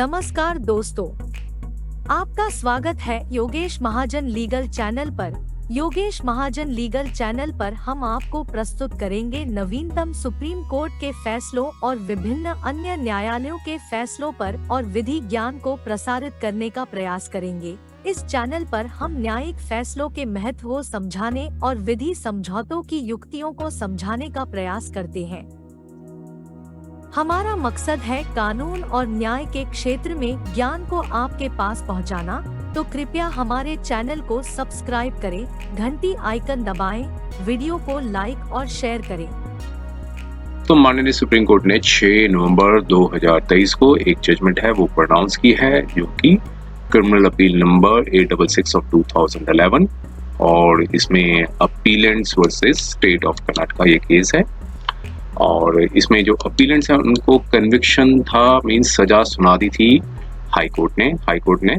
नमस्कार दोस्तों, आपका स्वागत है योगेश महाजन लीगल चैनल पर। योगेश महाजन लीगल चैनल पर हम आपको प्रस्तुत करेंगे नवीनतम सुप्रीम कोर्ट के फैसलों और विभिन्न अन्य न्यायालयों के फैसलों पर और विधि ज्ञान को प्रसारित करने का प्रयास करेंगे। इस चैनल पर हम न्यायिक फैसलों के महत्व को समझाने और विधि समझौतों की युक्तियों को समझाने का प्रयास करते हैं। हमारा मकसद है कानून और न्याय के क्षेत्र में ज्ञान को आपके पास पहुंचाना, तो कृपया हमारे चैनल को सब्सक्राइब करें, घंटी आइकन दबाएं, वीडियो को लाइक और शेयर करें। तो माननीय सुप्रीम कोर्ट ने 6 नवंबर 2023 को एक जजमेंट है वो प्रोनाउंस की है, जो कि क्रिमिनल अपील नंबर 866 ऑफ 2011, और इसमें अपीलेंट्स वर्सेस स्टेट ऑफ कर्नाटका ये केस है। और इसमें जो अपीलेंट्स हैं उनको कन्विक्शन था, मींस सजा सुना दी थी हाई कोर्ट ने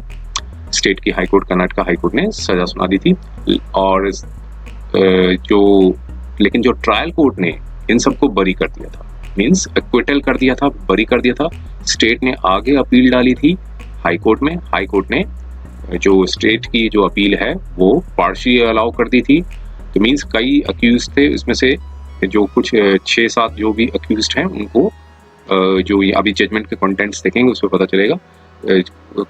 स्टेट की high court, Karnataka high court ने सजा सुना दी थी। और लेकिन जो ट्रायल कोर्ट ने इन सबको बरी कर दिया था, मींस एक्विटल कर दिया था, बरी कर दिया था। स्टेट ने आगे अपील डाली थी हाई कोर्ट में। हाई कोर्ट ने जो स्टेट की जो अपील है वो पार्शियल अलाउ कर दी थी। तो मींस कई अक्यूज थे, इसमें से जो कुछ 6-7 जो भी अक्यूज्ड हैं उनको जो ये अभी जजमेंट के कंटेंट्स देखेंगे उसमें पता चलेगा,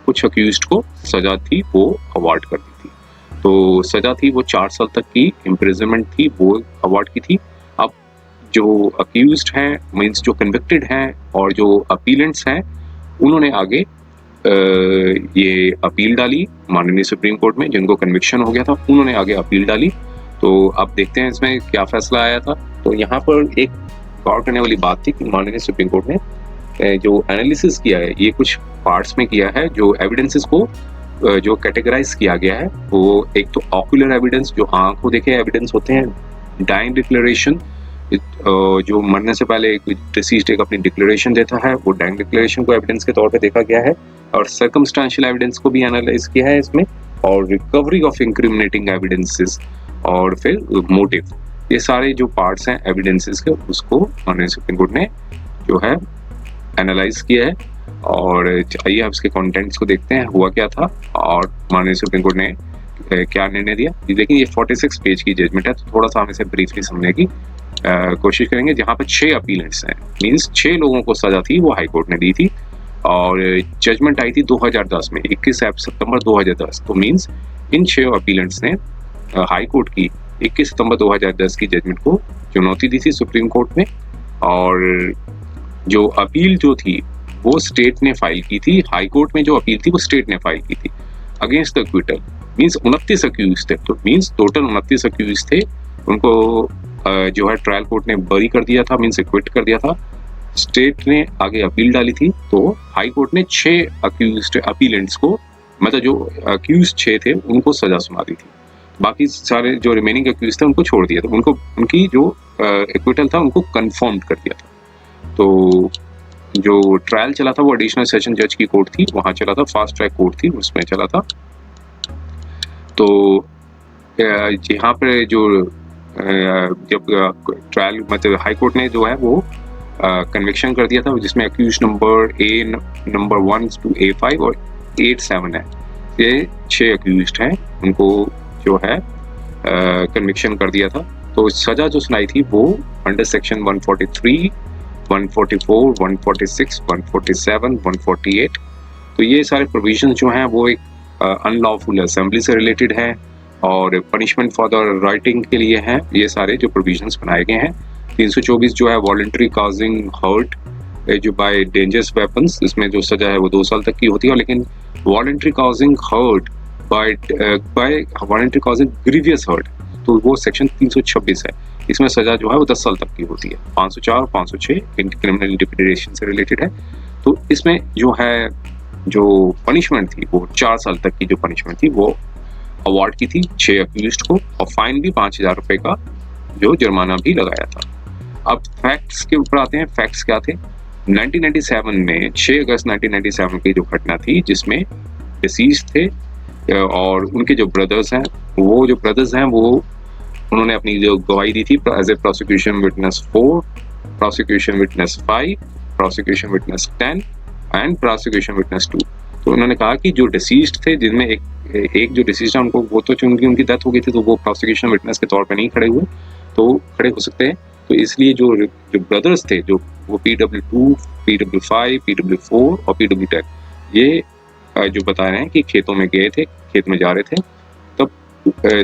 कुछ अक्यूज्ड को सजा थी वो अवार्ड कर दी थी। तो सजा थी वो 4 साल तक की इम्प्रिजनमेंट थी, वो अवार्ड की थी। अब जो अक्यूज्ड हैं, मींस जो कन्विक्टेड हैं और जो अपीलेंट्स हैं, उन्होंने आगे ये अपील डाली माननीय सुप्रीम कोर्ट में। जिनको कन्विक्शन हो गया था उन्होंने आगे अपील डाली। तो आप देखते हैं इसमें क्या फैसला आया था। तो यहाँ पर एक गौर करने वाली बात थी कि माननीय सुप्रीम कोर्ट ने जो एनालिसिस किया है ये कुछ पार्ट्स में किया है। जो एविडेंसेस को जो कैटेगराइज किया गया है वो एक तो ऑक्यूलर एविडेंस, जो आंखों देखे एविडेंस होते हैं, डाइंग डिक्लेरेशन, जो मरने से पहले डिसीज्ड एक अपनी डिक्लेरेशन देता है, वो डाइंग डिक्लेरेशन को एविडेंस के तौर पे देखा गया है। और सर्कमस्टेंशियल एविडेंस को भी एनालाइज किया है इसमें, और रिकवरी ऑफ इंक्रिमिनेटिंग एविडेंसेस, और फिर मोटिव। ये सारे जो पार्ट्स हैं एविडेंसेस के, उसको माननीय सुप्रीम कोर्ट ने जो है एनालाइज किया है। और आइए अब इसके कंटेंट्स को देखते हैं हुआ क्या था और माननीय सुप्रीम कोर्ट ने क्या निर्णय दिया। लेकिन ये 46 पेज की जजमेंट है, तो थोड़ा सा हम इसे ब्रीफली समझने की कोशिश करेंगे। जहाँ पे 6 अपीलेंट्स हैं, मीन्स 6 लोगों को सजा थी वो हाई कोर्ट ने दी थी, और जजमेंट आई थी 2010 में, 21 सितंबर 2010। तो मीन्स इन 6 अपीलेंट्स ने हाई कोर्ट की 21 सितंबर 2010 की जजमेंट को चुनौती दी थी सुप्रीम कोर्ट में। और जो अपील जो थी वो स्टेट ने फाइल की थी। हाई कोर्ट में जो अपील थी वो स्टेट ने फाइल की थी against the acquittal. Means 29 accused थे, तो मींस टोटल 29 अक्यूज थे। उनको जो है ट्रायल कोर्ट ने बरी कर दिया था, मींस एक्विट कर दिया था। स्टेट ने आगे अपील डाली थी, तो हाई कोर्ट ने 6 अक्यूज्ड अपीलेंट्स को, मतलब जो अक्यूज 6 थे उनको सजा सुना दी थी। बाकी सारे जो रिमेनिंग अक्यूज थे उनको छोड़ दिया था, उनको उनकी जो एक्विटल था उनको कंफर्म कर दिया था। तो जो ट्रायल चला था वो एडिशनल सेशन जज की कोर्ट थी, वहाँ चला था, फास्ट ट्रैक कोर्ट थी उसमें चला था। तो यहाँ पे जो जब ट्रायल, मतलब हाई कोर्ट ने जो है वो कन्विक्शन कर दिया था, जिसमें अक्यूज नंबर 1 to A5 और 8-7 है। ये 6 अक्यूज्ड हैं, उनको जो है कन्विक्शन कर दिया था। तो सजा जो सुनाई थी वो अंडर सेक्शन 143, 144, 146, 147, 148। तो ये सारे प्रोविजन जो हैं वो एक अनलॉफुल असेंबली से रिलेटेड है और पनिशमेंट फॉर द राइटिंग के लिए हैं। ये सारे जो प्रोविजंस बनाए गए हैं। 324 जो है वॉलंटरी कॉजिंग हर्ट जो बाय डेंजरस वेपन्स, इसमें जो सजा है वो 2 साल तक की होती है। लेकिन voluntary causing hurt by voluntary causing grievous hurt, तो वो सेक्शन 326 है, इसमें सजा जो है वो 10 साल तक की होती है। 504 और 506 क्रिमिनल इंटिमिडेशन से रिलेटेड है। तो इसमें जो है जो पनिशमेंट थी वो 4 साल तक की जो पनिशमेंट थी वो अवार्ड की थी 6 अक्यूज्ड को, और फाइन भी 5000 रुपए का जो जुर्माना भी लगाया था। अब फैक्ट्स के ऊपर आते हैं। फैक्ट्स क्या थे? 1997 में 6 अगस्त 1997 की जो घटना थी, जिसमें डिसीज थे और उनके जो ब्रदर्स हैं, वो उन्होंने अपनी जो गवाही दी थी as a prosecution witness 4, prosecution witness 5, prosecution witness 10, and prosecution witness 2। तो उन्होंने कहा कि जो डिसीज्ड थे, जिनमें एक जो डिसीज्ड है उनको, वो तो चूंकि उनकी डेथ हो गई थी तो वो प्रोसिक्यूशन विटनेस के तौर पे नहीं खड़े हुए, तो खड़े हो सकते हैं। तो इसलिए जो ब्रदर्स थे, जो वो PW2, PW5, PW4 और PW10, ये जो बता रहे हैं कि खेतों में गए थे, खेत में जा रहे थे, तब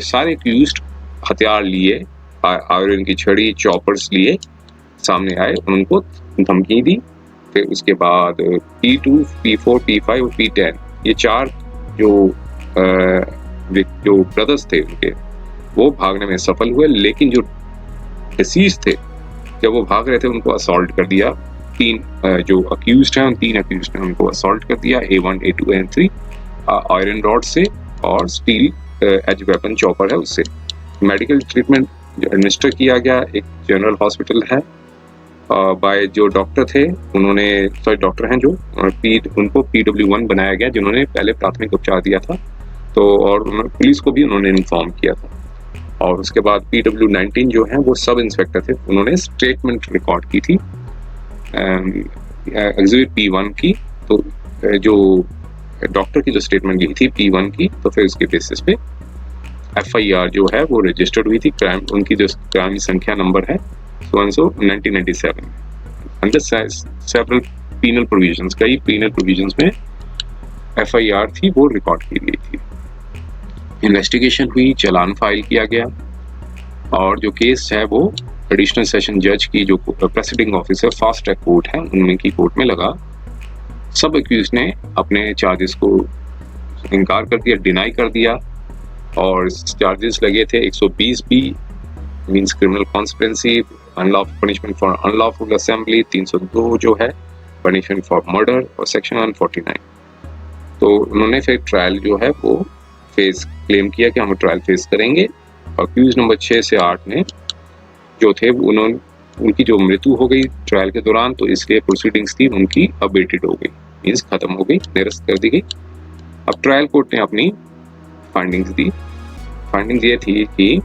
सारे एक्यूज्ड हथियार लिए, आयरन की छड़ी, चॉपर्स लिए सामने आए, उनको धमकी दी। फिर उसके बाद P2, P4, P5 और P10, ये 4 जो ब्रदर्स थे उनके, वो भागने में सफल हुए, लेकिन जो डिसीज थे, जब वो भाग रहे थे उनको असॉल्ट कर दिया। 3 जो अक्यूज्ड हैं, उन 3 अक्यूज्ड ने उनको असॉल्ट कर दिया, A1, A2 and 3 iron rod से और स्टील एज वेपन चॉपर है उससे। मेडिकल ट्रीटमेंट एडमिनिस्टर किया गया एक जनरल हॉस्पिटल है बाय जो डॉक्टर थे, उन्होंने डॉक्टर हैं जो उनको PW1 बनाया गया, जिन्होंने पहले प्राथमिक उपचार दिया था। तो और पुलिस को भी उन्होंने इन्फॉर्म किया था। और उसके बाद PW19 जो है वो सब इंस्पेक्टर थे, उन्होंने स्टेटमेंट रिकॉर्ड की थी एग्जिबिट P1 की। तो जो डॉक्टर की जो स्टेटमेंट ली थी P1 की, तो फिर उसके बेसिस पे FIR जो है वो रजिस्टर्ड हुई थी। क्राइम, उनकी जो क्राइम संख्या नंबर है 1997 अंडर सेवरल पीनल प्रोविजंस, कई पीनल प्रोविजंस में FIR थी, वो रिकॉर्ड की गई थी। इन्वेस्टिगेशन हुई, चालान फाइल किया गया, और जो केस है वो एडिशनल सेशन जज की जो presiding officer fast track court है, उनकी कोर्ट में लगा। सब एक्यूज ने अपने चार्जेस को इनकार कर दिया, डिनाई कर दिया, और चार्जेस लगे थे 120B means criminal conspiracy, unlawful punishment for unlawful assembly, 302 जो है पनिशमेंट फॉर मर्डर, और सेक्शन 149। तो उन्होंने फिर ट्रायल जो है वो फेस क्लेम किया कि हम ट्रायल फेस करेंगे। अक्यूज नंबर 6 से 8 ने जो थे, उनकी जो मृत्यु हो गई ट्रायल के दौरान, तो इसलिए प्रोसीडिंग्स थी उनकी अबेटेड हो गई, मींस खत्म हो गई, निरस्त कर दी गई। अब ट्रायल कोर्ट ने अपनी फाइंडिंग्स दी। फाइंडिंग्स ये थी कि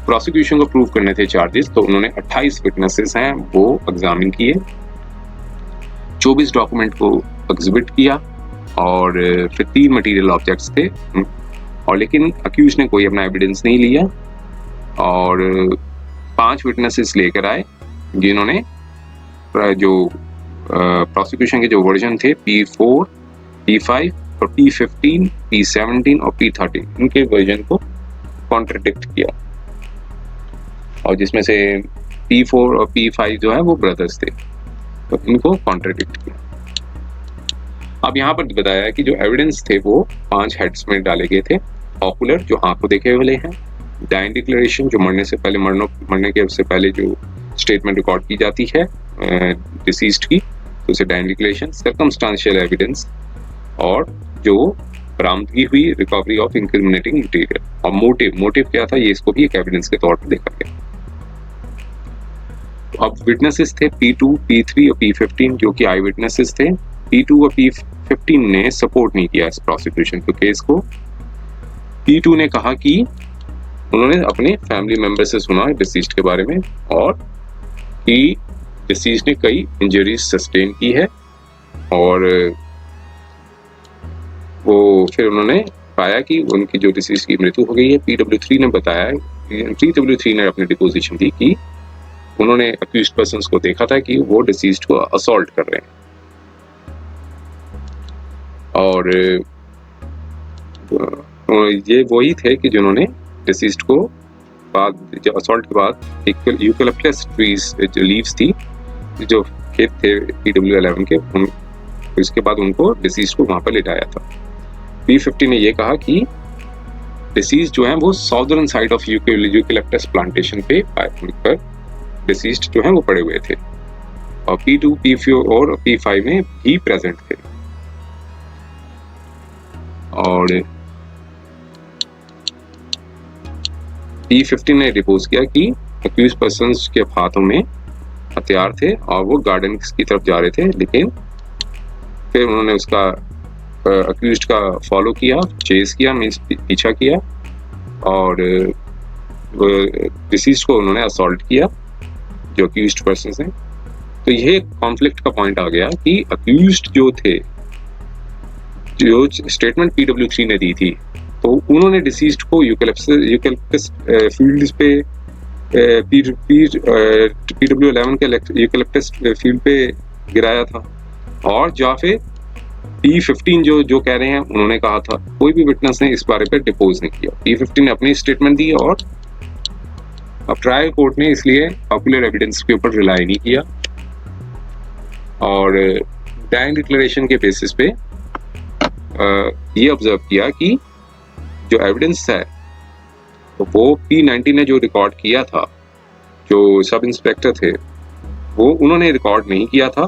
प्रोसिक्यूशन को प्रूव करने थे चार्जेस, तो उन्होंने 28 विटनेसेस हैं वो एग्जामिन किए, 24 डॉक्यूमेंट को एग्जिबिट किया, और फिर 3 मटेरियल ऑब्जेक्ट्स थे, और लेकिन अक्यूज ने कोई अपना एविडेंस नहीं लिया। और 5 विटनेसेस लेकर आए, जिन्होंने जो प्रोसिक्यूशन के जो वर्जन थे P4, P5 और P15, P17 और P13, इनके वर्जन को कॉन्ट्रडिक्ट किया, और जिसमें से P4 और P5 जो है वो ब्रदर्स थे, तो इनको कॉन्ट्रडिक्ट किया। अब यहाँ पर बताया है कि जो एविडेंस थे वो 5 हेड्स में डाले गए थे। ऑकुलर, जो आंखों देखे वाले हैं, डाइन डिक्लेरेशन, जो मरने से पहले, मरने के से पहले जो स्टेटमेंट रिकॉर्ड की जाती है डिसीज्ड की, तो उसे डाइन डिक्लेरेशन, सर्कमस्टांशियल एविडेंस, और जो बरामदगी हुई रिकवरी ऑफ इंक्रिमिनेटिंग मटेरियल, और मोटिव क्या था, ये इसको भी एक एविडेंस के तौर पर देखा गया। अब विटनेसेस थे P2, P3 और P15, जो कि आई विटनेसेस थे। P2 और P15 ने सपोर्ट नहीं किया इस प्रोसिक्यूशन के केस को। P2 ने कहा कि उन्होंने अपने फैमिली मेंबर से सुना डिसीज्ड के बारे में, और कि डिसीज्ड ने कई इंजरीज सस्टेन की है, और वो फिर उन्होंने पाया कि उनकी जो डिसीज की मृत्यु हो गई है। PW3 ने बताया, PW3 ने अपनी डिपोजिशन दी कि उन्होंने अक्यूज्ड पर्सन्स को देखा था कि वो डिसीज्ड को असॉल्ट कर रहे हैं, और ये वही थे कि जिन्होंने डिसीज्ड को बाद, जब असॉल्ट के बाद यूकलिप्टस ट्रीज जो लीव्स थी, जो खेत थे PW11 के, उसके बाद उनको डिसीज्ड को वहां पर लिटाया था। P50 ने ये कहा कि डिसीज जो है वो southern side of eucalyptus plantation पे पर डिसीज्ड जो है वो पड़े हुए थे, और P2, P4 और P5 में भी प्रेजेंट थे। और P15 ने डिपोज किया कि अक्यूज पर्सन्स के हाथों में हथियार थे और वो गार्डन की तरफ जा रहे थे, लेकिन फिर उन्होंने उसका अक्यूज्ड का फॉलो किया, चेस किया, मींस पीछा किया, और डिसीज्ड को उन्होंने असॉल्ट किया, जो अक्यूज्ड पर्सन हैं। तो ये कॉन्फ्लिक्ट का पॉइंट आ गया कि अक्यूज्ड जो थे, जो स्टेटमेंट PW3 ने दी थी, तो उन्होंने डिसीज्ड को यूकलिप्टस फील्ड्स पे PW11 के यूकलिप्टस फील्ड पे गिराया था, और या फिर P15 जो कह रहे हैं उन्होंने कहा था। कोई भी विटनेस ने इस बारे पे डिपोज नहीं किया। P15 ने अपनी स्टेटमेंट दी और अब ट्रायल कोर्ट ने इसलिए पॉपुलर एविडेंस के ऊपर रिलाई नहीं किया और डाइंग डिक्लेरेशन के बेसिस पे ये ऑब्जर्व किया कि जो एविडेंस है तो वो P90 ने जो रिकॉर्ड किया था, जो सब इंस्पेक्टर थे वो उन्होंने रिकॉर्ड नहीं किया था।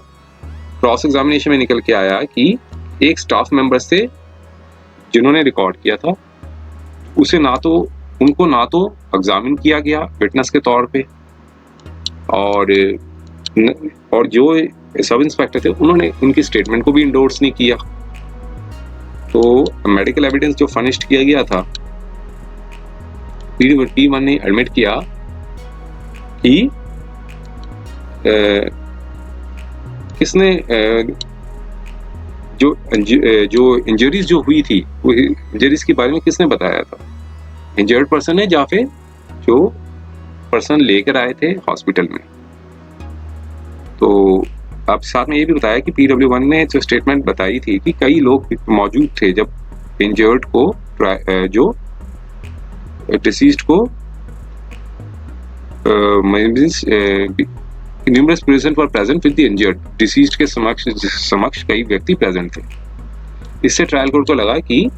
क्रॉस एग्जामिनेशन में निकल के आया कि एक स्टाफ मेंबर थे जिन्होंने रिकॉर्ड किया था, उसे उनको ना तो एग्जामिन किया गया विटनेस के तौर पे, और जो सब इंस्पेक्टर थे उन्होंने उनकी स्टेटमेंट को भी इंडोर्स नहीं किया। तो मेडिकल एविडेंस जो फर्निश्ड किया गया था, P1 ने एडमिट किया कि किसने जो इंजरीज जो हुई थी, वो इंजरीज के बारे में किसने बताया था, इंजर्ड पर्सन है या फिर जो पर्सन लेकर आए थे हॉस्पिटल में। तो अब साथ में ये भी बताया कि PW1 ने जो स्टेटमेंट बताई थी कि कई लोग मौजूद थे जब इंजर्ड को जो डिसीज्ड को numerous person were present with the injured, deceased के समक्ष कई व्यक्ति प्रेजेंट थे। इससे ट्रायल कोर्ट को लगा कि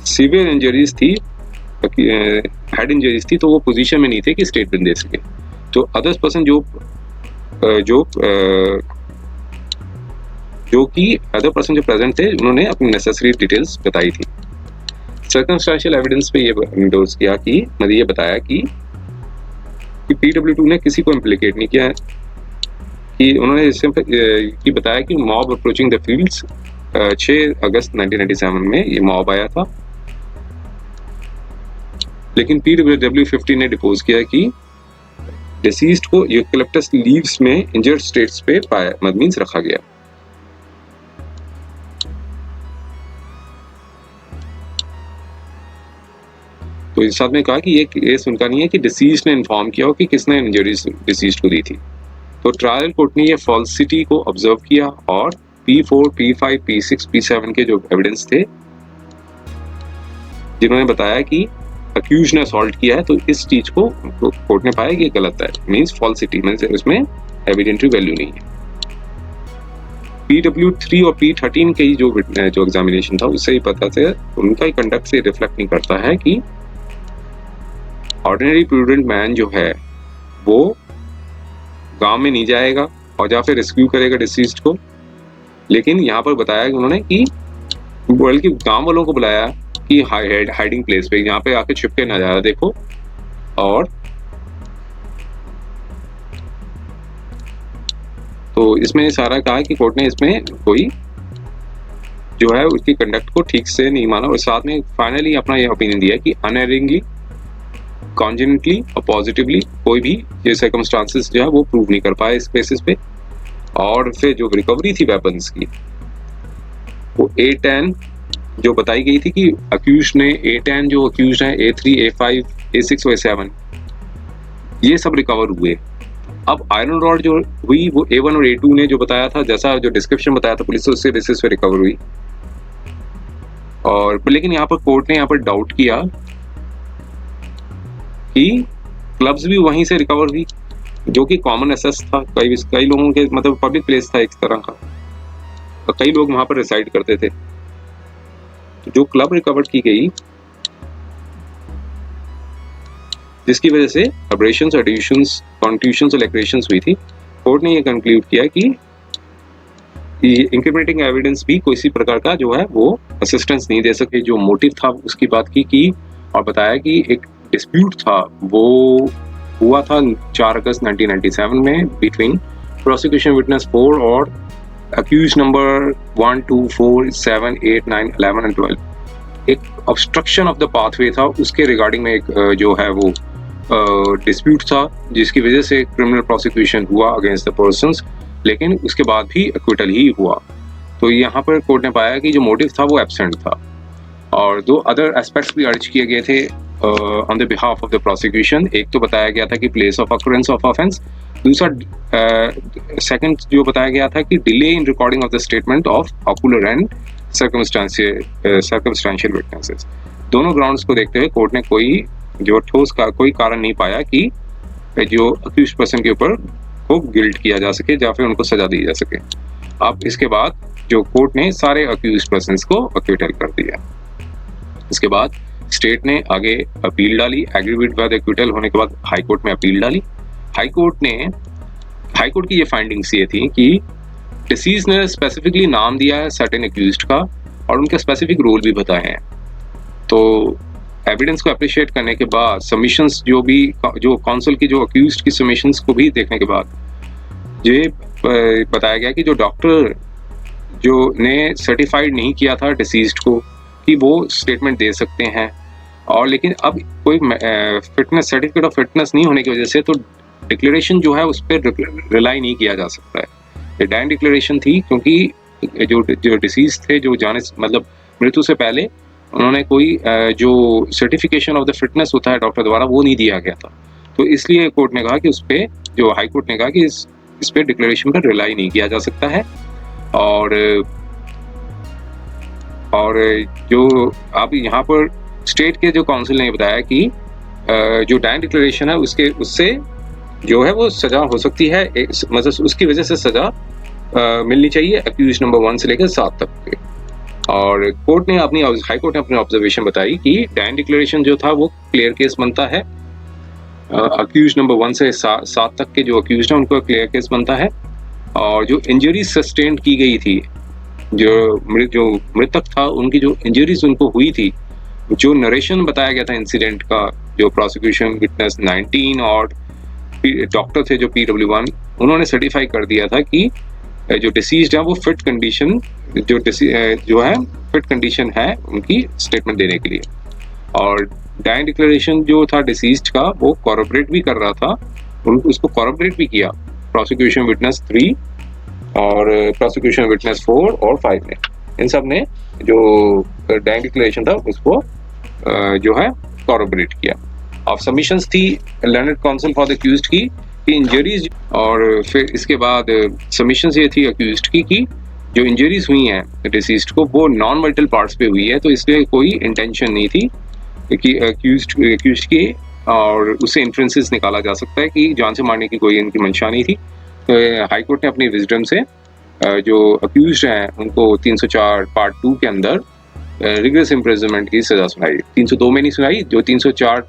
सीवियर इंजरीज थी, हेड इंजरीज थी, तो वो पोजीशन में नहीं थे कि स्टेटमेंट दे सके। तो अदर्स पर्सन जो प्रेजेंट थे उन्होंने अपनी नेसेसरी डिटेल्स बताई थी। सर्कमस्टेंशियल एविडेंस पे ये इंडोर्स किया कि मतलब ये बताया कि PW2 ने किसी को इम्प्लीकेट नहीं किया, कि उन्होंने कि बताया कि मॉब अप्रोचिंग द फील्ड्स 6 अगस्त 1997 में ये मॉब आया था, लेकिन PW15 ने डिपोज किया कि डिसीज्ड को यूकलिप्टस लीव्स में इंजर्ड स्टेट्स पे पाया मींस रखा गया। तो इस साथ में कहा कि ये केस उनका नहीं है कि डिसीज ने इन्फॉर्म किया हो कि किसने इंजरीज डिसीज को दी थी। तो ट्रायल कोर्ट ने ये फॉल्सिटी को ऑब्जर्व किया और P4, P5, P6, P7 के जो एविडेंस थे जिन्होंने बताया कि अक्यूज ने असॉल्ट किया है, तो इस चीज को कोर्ट ने पाया कि ये गलत है, मींस फॉल्सिटी, मींस इसमें एविडेंटरी वैल्यू नहीं है। PW3 और P13 के ही जो एग्जामिनेशन था उससे ही पता चला, उनका ही कंडक्ट से रिफ्लेक्ट नहीं करता है कि ऑर्डिनरी प्रूडेंट मैन जो है वो गांव में नहीं जाएगा और या फिर रेस्क्यू करेगा डिसीज्ड को, लेकिन यहाँ पर बताया कि उन्होंने कि बल्कि गांव वालों को बुलाया कि हाइडिंग प्लेस पे यहाँ पे आके छिप के नजारा देखो, और तो इसमें सारा कहा कि कोर्ट ने इसमें कोई जो है उसकी कंडक्ट को ठीक से नहीं माना, और साथ में फाइनली अपना यह ओपिनियन दिया कि अनएरिंगली, कॉन्जेनिटली और पॉजिटिवली कोई भी ये सर्कमस्टांसेस जो है वो प्रूव नहीं कर पाए इस बेसिस पे। और फिर जो रिकवरी थी वेपन्स की, वो A10 जो बताई गई थी कि अक्यूज ने A10 जो अक्यूज है A3, A5, A6 और A7 ये सब रिकवर हुए। अब आयरन रॉड जो हुई वो A1 और A2 ने जो बताया था, जैसा जो डिस्क्रिप्शन बताया था पुलिस, उससे बेसिस पे रिकवर हुई। और लेकिन यहाँ पर कोर्ट ने यहाँ पर डाउट किया कि क्लब्स भी वहीं से रिकवर हुई, जो कि कॉमन एसेस था, कई लोगों के मतलब पब्लिक प्लेस था एक तरह का, और कई लोग वहां पर रिसाइड करते थे। तो जो क्लब रिकवर की गई, जिसकी वजह से एब्रेशंस, एडिशंस, कॉन्ट्यूशंस और लैक्रेशंस हुई थी, कोर्ट ने ये कंक्लूड किया कि इंक्रिमिनेटिंग एविडेंस भी किसी प्रकार का जो है वो असिस्टेंस नहीं दे सके। जो मोटिव था उसकी बात की और बताया कि एक डिस्प्यूट था वो हुआ था 4 अगस्त 1997 में बिटवीन प्रोसिक्यूशन विटनेस 4 और अक्यूज नंबर 1, 2, 4, 7, 8, 9, 11 एंड 12। एक ऑब्स्ट्रक्शन ऑफ द पाथवे था, उसके रिगार्डिंग में एक जो है वो डिस्प्यूट था, जिसकी वजह से क्रिमिनल प्रोसिक्यूशन हुआ अगेंस्ट द पर्संस। लेकिन उसके बाद भी एक्विटल ही हुआ। तो यहाँ पर कोर्ट ने पाया कि जो मोटिव था वो एब्सेंट था। और दो अदर एस्पेक्ट्स भी अर्ज किए गए थे on the behalf of the prosecution. एक तो बताया गया था कि place of occurrence of offence, दूसरा सेकंड जो बताया गया था कि delay in recording of the statement of ocular and circumstantial witnesses. दोनों ग्राउंड्स को देखते हुए कोर्ट ने कोई जो ठोस का कोई कारण नहीं पाया कि जो अक्यूज्ड पर्सन के ऊपर को गिल्ट किया जा सके या फिर उनको सजा दी जा सके। अब इसके बाद जो कोर्ट ने सारे अक्यूज्ड पर्सन्स को एक्विटल कर दिया। इसके बाद स्टेट ने आगे अपील डाली। एग्रीवेट बाद एक्विटल होने के बाद हाई कोर्ट में अपील डाली। हाई कोर्ट की ये फाइंडिंग्स ये थी कि डिसीज ने स्पेसिफिकली नाम दिया है सर्टेन एक्यूज्ड का और उनके स्पेसिफिक रोल भी बताए हैं। तो एविडेंस को अप्रिशिएट करने के बाद सबमिशंस जो काउंसिल की जो अक्यूज्ड की सबमिशंस को भी देखने के बाद ये बताया गया कि जो डॉक्टर जो ने सर्टिफाइड नहीं किया था डिसीज्ड को कि वो स्टेटमेंट दे सकते हैं, और लेकिन अब कोई फिटनेस सर्टिफिकेट ऑफ फिटनेस नहीं होने की वजह से तो डिक्लेरेशन जो है उस पर रिलाई नहीं किया जा सकता है। ये डाइन डिक्लेरेशन थी क्योंकि जो डिसीज थे जो जाने मतलब मृत्यु से पहले उन्होंने कोई जो सर्टिफिकेशन ऑफ द फिटनेस होता है डॉक्टर द्वारा वो नहीं दिया गया था। तो इसलिए कोर्ट ने कहा कि उस पर जो हाई कोर्ट ने कहा कि इस पे डिक्लेरेशन पर रिलाई नहीं किया जा सकता है। और जो अब यहाँ पर स्टेट के जो काउंसिल ने बताया कि जो डाइन डिक्लेरेशन है उससे जो है वो सजा हो सकती है, मतलब उसकी वजह से सजा मिलनी चाहिए अक्यूज नंबर 1 से लेकर 7 तक के। और हाई कोर्ट ने अपनी ऑब्जर्वेशन बताई कि डाइन डिक्लेरेशन जो था वो क्लियर केस बनता है। अक्यूज नंबर 1 से 7 तक के जो अक्यूज हैं उनको क्लियर केस बनता है। और जो इंजरीज सस्टेन की गई थी, जो मृतक था उनकी जो इंजरीज उनको हुई थी, जो नरेशन बताया गया था इंसिडेंट का, जो प्रोसिक्यूशन विटनेस 19 और डॉक्टर थे जो PW1, उन्होंने सर्टिफाई कर दिया था कि जो डिसीज्ड है वो फिट कंडीशन फिट कंडीशन है उनकी स्टेटमेंट देने के लिए। और डाइन डिक्लेरेशन जो था डिसीज्ड का वो कॉरपोरेट भी कर रहा था, उसको कॉरपोरेट भी किया प्रोसिक्यूशन विटनेस 3 और प्रोसिक्यूशन विटनेस 4 और 5 ने। इन सब ने जो डाइन डिक्लेरेशन था उसको जो है कॉरपोरेट किया। अब सबमिशंस थी learned council for the accused की इंजरीज, और फिर इसके बाद सबमिशंस ये थी अक्यूज्ड की कि जो इंजरीज हुई हैं डिसीज्ड को वो नॉन मल्टीपल पार्ट्स पे हुई है, तो इसलिए कोई इंटेंशन नहीं थी कि अक्यूज्ड की, और उससे इन्फ्रेंसेस निकाला जा सकता है कि जान से मारने की कोई इनकी मंशा नहीं थी। तो हाई कोर्ट ने अपनी विजडम से जो अक्यूज्ड हैं उनको 304 पार्ट 2 के अंदर रिगरस इम्प्रिजनमेंट की सजा सुनाई। 302 में नहीं सुनाई, जो 304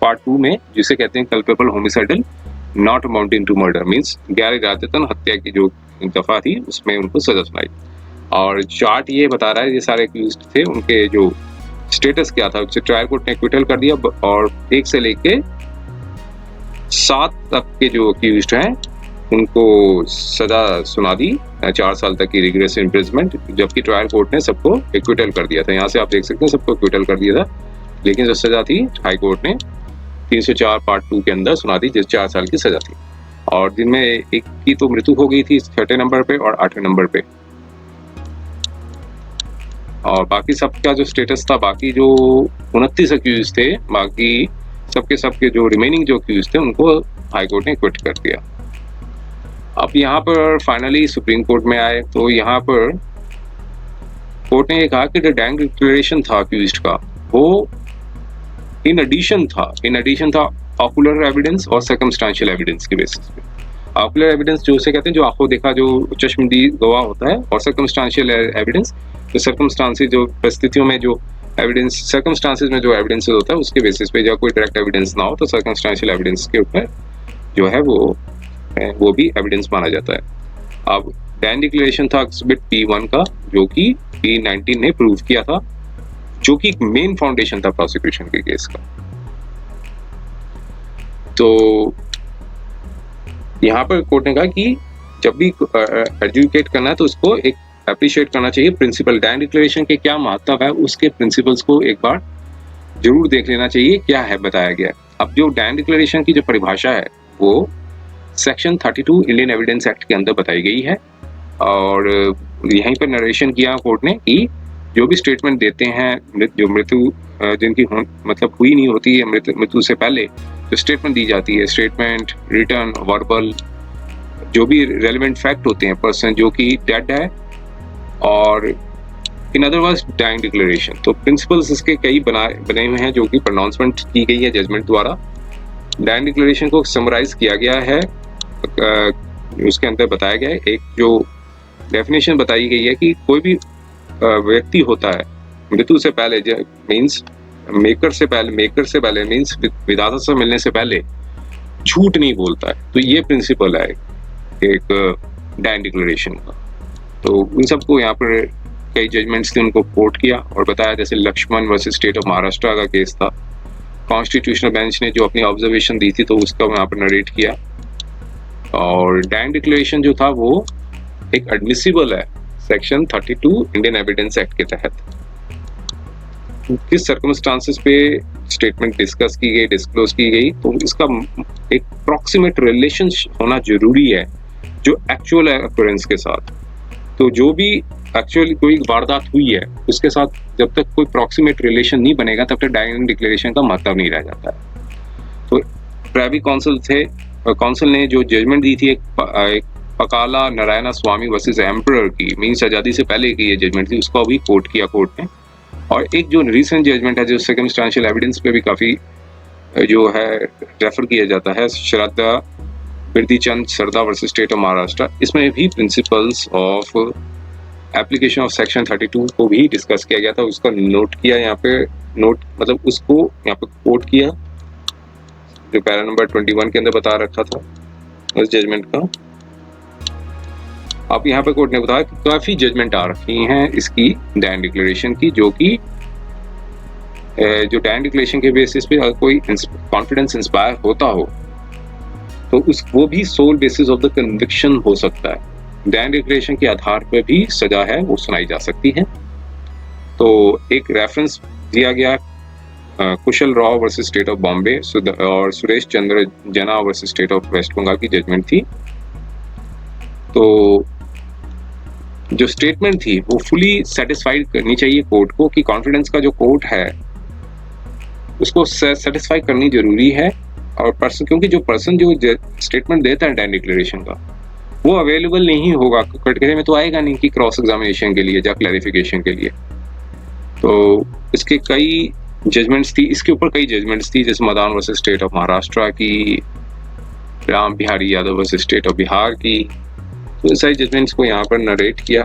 पार्ट 2 में जिसे कहते हैं culpable homicidal not amounting to murder means गैर इरादतन हत्या की जो दफा थी उसमें उनको सजा सुनाई। और चार्ट ये बता रहा है ये सारे अक्यूज्ड थे उनके जो स्टेटस क्या था, उससे ट्रायल कोर्ट ने एक्विटल कर दिया और 1 से लेके 7 तक के जो अक्यूज्ड हैं उनको सजा सुना दी 4 साल तक की रिगरस इम्प्रिजनमेंट, जबकि ट्रायल कोर्ट ने सबको एक्विटल कर दिया था। यहाँ से आप देख सकते हैं सबको एक्विटल कर दिया था, लेकिन जो सजा थी हाई कोर्ट ने 304 पार्ट 2 के अंदर सुना दी, जिस 4 साल की सजा थी। और जिनमें एक की तो मृत्यु हो गई थी 6ठे नंबर पे और 8वें नंबर पे, और बाकी सबका जो स्टेटस था, बाकी जो 29 अक्यूज थे, बाकी सबके जो रिमेनिंग जो अक्यूज थे उनको हाई कोर्ट ने क्विट कर दिया। अब यहाँ पर फाइनली सुप्रीम कोर्ट में आए तो यहाँ पर कोर्ट ने ये कहा कि जो डाइन डिक्लेरेशन था अक्यूज्ड का वो इन एडिशन था ऑकुलर एविडेंस और सर्कमस्टेंशियल एविडेंस के बेसिस पे। ऑकुलर एविडेंस जो उसे कहते हैं जो आंखों देखा जो चश्मदीद गवाह होता है, और सर्कमस्टेंशियल एविडेंस जो सर्कमस्टांसेस जो परिस्थितियों में जो एविडेंस सर्कमस्टांसेस में जो एविडेंस होता है उसके बेसिस पे, या कोई डायरेक्ट एविडेंस ना हो तो सर्कमस्टेंशियल एविडेंस के ऊपर जो है वो भी एविडेंस माना जाता है। अब डाइन डिक्लेरेशन था एग्जिबिट P1 का, जो कि P19 ने प्रूव किया था, जो कि एक मेन फाउंडेशन था प्रोसिक्यूशन के केस का। तो यहाँ पर कोर्ट ने कहा कि जब भी एडजुडिकेट करना है तो उसको एक अप्रिशिएट करना चाहिए प्रिंसिपल, डाइन डिक्लेरेशन के क्या महत्व है उसके प्रिंसिपल्स को एक बार जरूर देख लेना चाहिए क्या है बताया गया। अब जो डाइन डिक्लेरेशन की जो परिभाषा है वो सेक्शन 32 इंडियन एविडेंस एक्ट के अंदर बताई गई है। और यहीं पर नरेशन किया कोर्ट ने कि जो भी स्टेटमेंट देते हैं जो मृत्यु जिनकी मतलब हुई नहीं होती है मृत्यु से पहले जो स्टेटमेंट दी जाती है, स्टेटमेंट, रिटर्न, वर्बल, जो भी रेलेवेंट फैक्ट होते हैं पर्सन जो कि डेड है, और in other words dying declaration. तो प्रिंसिपल्स इसके कई बने हुए हैं जो कि प्रोनाउंसमेंट की गई है जजमेंट द्वारा। डाइंग डिक्लेरेशन को समराइज किया गया है, उसके अंदर बताया गया है, एक जो डेफिनेशन बताई गई है कि कोई भी व्यक्ति होता है मृत्यु से पहले, मीन्स मेकर से पहले मीन्स विधाता से मिलने से पहले झूठ नहीं बोलता है। तो ये प्रिंसिपल है एक डाइंग डिक्लेरेशन का। तो उन सबको यहाँ पर कई जजमेंट्स थे उनको कोट किया और बताया, जैसे Lakshman versus state of Maharashtra का केस था। कॉन्स्टिट्यूशनल बेंच ने जो अपनी ऑब्जर्वेशन दी थी तो उसका यहाँ पर नरेट किया। और डाइंग डिक्लेरेशन जो था वो एक एडमिसिबल है सेक्शन 32 इंडियन एविडेंस एक्ट के तहत। किस सर्कमस्टांसेस पे स्टेटमेंट डिस्कस की गई, डिस्क्लोज की गई, तो इसका एक प्रॉक्सिमेट रिलेशन होना जरूरी है जो एक्चुअल अकरेंस के साथ। तो जो भी एक्चुअली कोई वारदात हुई है उसके साथ जब तक कोई प्रॉक्सिमेट रिलेशन नहीं बनेगा तब तक डाइंग डिक्लेरेशन का महत्व नहीं रह जाता है। तो प्राइवी काउंसिल थे, काउंसिल ने जो जजमेंट दी थी एक पकाला नारायणा स्वामी वर्सेस एम्परर की, मीन्स आज़ादी से पहले की ये जजमेंट थी, उसको भी कोर्ट किया कोर्ट ने। और एक जो रिसेंट जजमेंट है जो सर्कमस्टेंशियल एविडेंस पे भी काफ़ी जो है रेफर किया जाता है, श्रद्धा बिरदीचंद सरदा वर्सेस स्टेट ऑफ महाराष्ट्र, इसमें भी principles of application of section 32 को भी डिस्कस किया गया था। उसका नोट किया यहाँ पे, नोट मतलब उसको यहाँ पे कोट किया जो पैरा नंबर 21 के अंदर बता रखा था उस जजमेंट का। अब यहाँ पे कोर्ट ने बताया कि काफी जजमेंट आ रखी हैं इसकी डाइंग डिक्लेरेशन की, जो कि जो डाइंग डिक्लेरेशन के बेसिस पे अगर कोई कॉन्फिडेंस इंस्पायर होता हो तो वो भी sole basis of the conviction हो सकता है। डाइंग डिक्लेरेशन के आधार पर भी सजा है वो सुनाई जा सकती है। तो एक रेफरेंस दिया गया Kushal Rao versus state of Bombay और Suresh Chandra Jana versus state of West Bengal की जजमेंट थी। तो जो स्टेटमेंट थी वो फुली सेटिस्फाइड करनी चाहिए कोर्ट को कि कॉन्फिडेंस का जो कोर्ट है उसको सेटिस्फाई करनी जरूरी है। और पर्सन, क्योंकि जो पर्सन जो स्टेटमेंट देता है डाइंग डिक्लेरेशन का वो अवेलेबल नहीं होगा, कटघरे में तो आएगा नहीं कि क्रॉस एग्जामिनेशन के लिए या क्लैरिफिकेशन के लिए। तो इसके कई जजमेंट्स थी, इसके ऊपर कई जजमेंट्स थी, जैसे Madan versus state of Maharashtra की, Ram Bihari Yadav versus state of Bihar की। तो सारी जजमेंट्स को यहाँ पर नरेट किया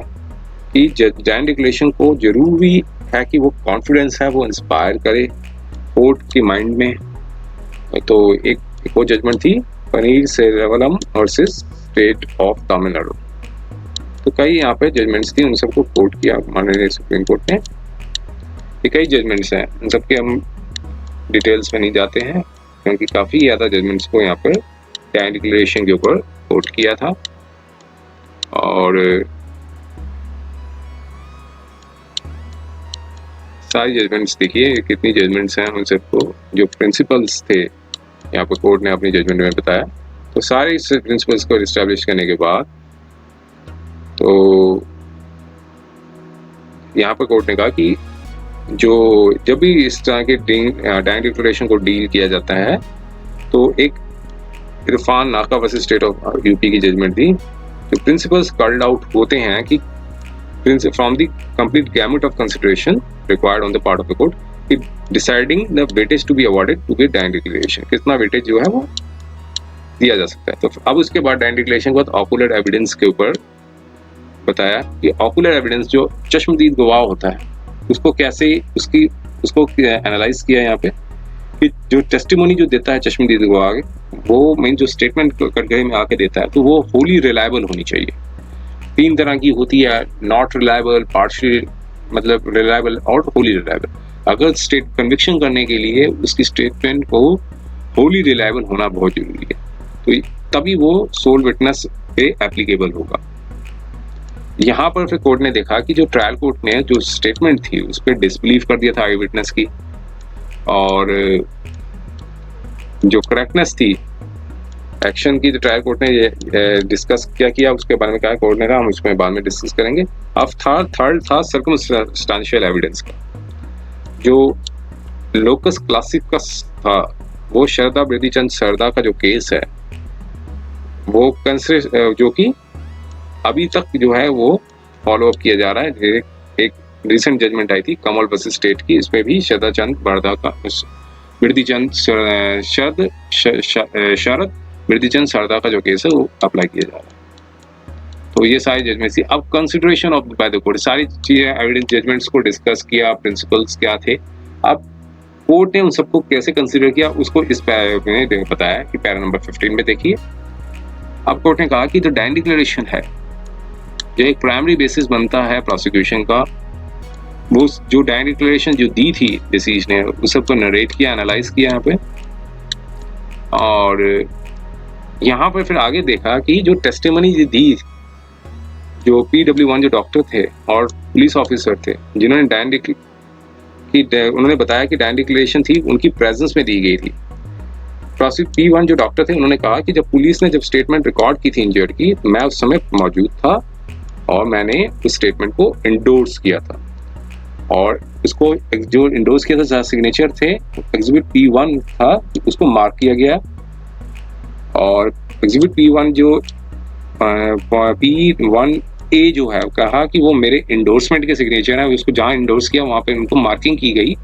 कि डाइंग डिक्लेरेशन को जरूरी है कि वो कॉन्फिडेंस है वो इंस्पायर करे कोर्ट के माइंड में। तो एक वो जजमेंट थी paneer Selvam versus state of Tamil Nadu. तो कई यहाँ पे जजमेंट्स थी, उन सबको कोर्ट किया माननीय सुप्रीम कोर्ट ने। ये कई जजमेंट्स हैं, उन सबके हम डिटेल्स में नहीं जाते हैं क्योंकि काफ़ी ज़्यादा जजमेंट्स को यहाँ पर डाइंग डिक्लेरेशन के ऊपर कोर्ट किया था। और सारी जजमेंट्स देखिए कितनी जजमेंट्स हैं, उन सबको जो प्रिंसिपल्स थे यहाँ पर कोर्ट ने अपनी जजमेंट में बताया। तो सारे इस प्रिंसिपल्स को इस्टेब्लिश करने के बाद तो यहाँ पर कोर्ट ने कहा कि जो जब भी इस तरह के डाइंग डिक्लेरेशन को डील किया जाता है तो एक Irfan Naka versus state of UP की जजमेंट थी। जो प्रिंसिपल्स कॉल्ड आउट होते हैं कि from the complete gamut of consideration required on the part of the court कि deciding the weightage to be awarded to the dying declaration, कितना weightage जो है वो दिया जा सकता है। तो अब उसके बाद डाइंग डिक्लेरेशन के बाद ऑकुलर एविडेंस के ऊपर बताया कि ऑकुलर एविडेंस जो चश्मदीद गवाह होता है उसको कैसे उसको एनालाइज किया यहाँ पे कि जो टेस्टिमोनी जो देता है चश्मदीद गवाह वो मेन जो स्टेटमेंट कटघरे में आके देता है तो वो होली रिलायबल होनी चाहिए। 3 तरह की होती है, नॉट रिलायबल, पार्शियल मतलब रिलायबल और होली रिलायबल। अगर स्टेट कन्विक्शन करने के लिए उसकी स्टेटमेंट को होली रिलायबल होना बहुत जरूरी है, तो तभी वो सोल विटनेस पे एप्लीकेबल होगा। यहाँ पर फिर कोर्ट ने देखा कि जो ट्रायल कोर्ट ने जो स्टेटमेंट थी उस पर डिसबिलीव कर दिया था आई विटनेस की, और जो करेक्टनेस थी एक्शन की जो ट्रायल कोर्ट ने ये डिस्कस क्या किया उसके बारे में कहा कोर्ट ने कहा हम इसमें बाद में डिस्कस करेंगे। अब थर्ड था सर्कमस्टेंशियल एविडेंस का। जो लोकस क्लासिकस था वो शारदा बिरदीचंद सरदा का जो केस है वो कंसिडर जो कि अभी तक जो है वो फॉलो अप किया जा रहा है। एक रिसेंट जजमेंट आई थी कमल वर्सेस स्टेट की, इसमें भी शारदा चंद बरदा का बिरदीचंद शरद बिरदीचंद सरदा का जो केस है वो अप्लाई किया जा रहा है। तो ये सारी जजमेंट थी। अब consideration of by the court, सारी चीजें एविडेंस जजमेंट्स को डिस्कस किया, प्रिंसिपल्स क्या थे, अब कोर्ट ने उन सबको कैसे कंसिडर किया उसको इस पैरा में बताया कि पैरा नंबर 15 में देखिए। अब कोर्ट ने कहा कि जो डाइन डिक्लेरेशन है जो एक प्राइमरी बेसिस बनता है प्रोसिक्यूशन का, वो जो डाइन डिक्लेरेशन जो दी थी डिसीज ने उस सबको नरेट किया, एनालाइज किया यहाँ पे, और यहाँ पर फिर आगे देखा कि जो टेस्टिमनी दी जो PW1 जो डॉक्टर थे और पुलिस ऑफिसर थे जिन्होंने उन्होंने बताया कि डाइन डिक्लेरेशन थी उनकी प्रेजेंस में दी गई थी। P1 जो डॉक्टर थे उन्होंने कहा कि जब पुलिस ने जब स्टेटमेंट रिकॉर्ड की थी इंजर्ड की, मैं उस समय मौजूद था और मैंने उस स्टेटमेंट को इंडोर्स किया था, और उसको जो इंडोर्स किया था जहाँ सिग्नेचर थे एग्जिबिट P1 था उसको मार्क किया गया, और एग्जिबिट P1 जो P1A जो है कहा कि वो मेरे इंडोर्समेंट के सिग्नेचर है, उसको जहाँ इंडोर्स किया वहाँ पे उनको मार्किंग की गई,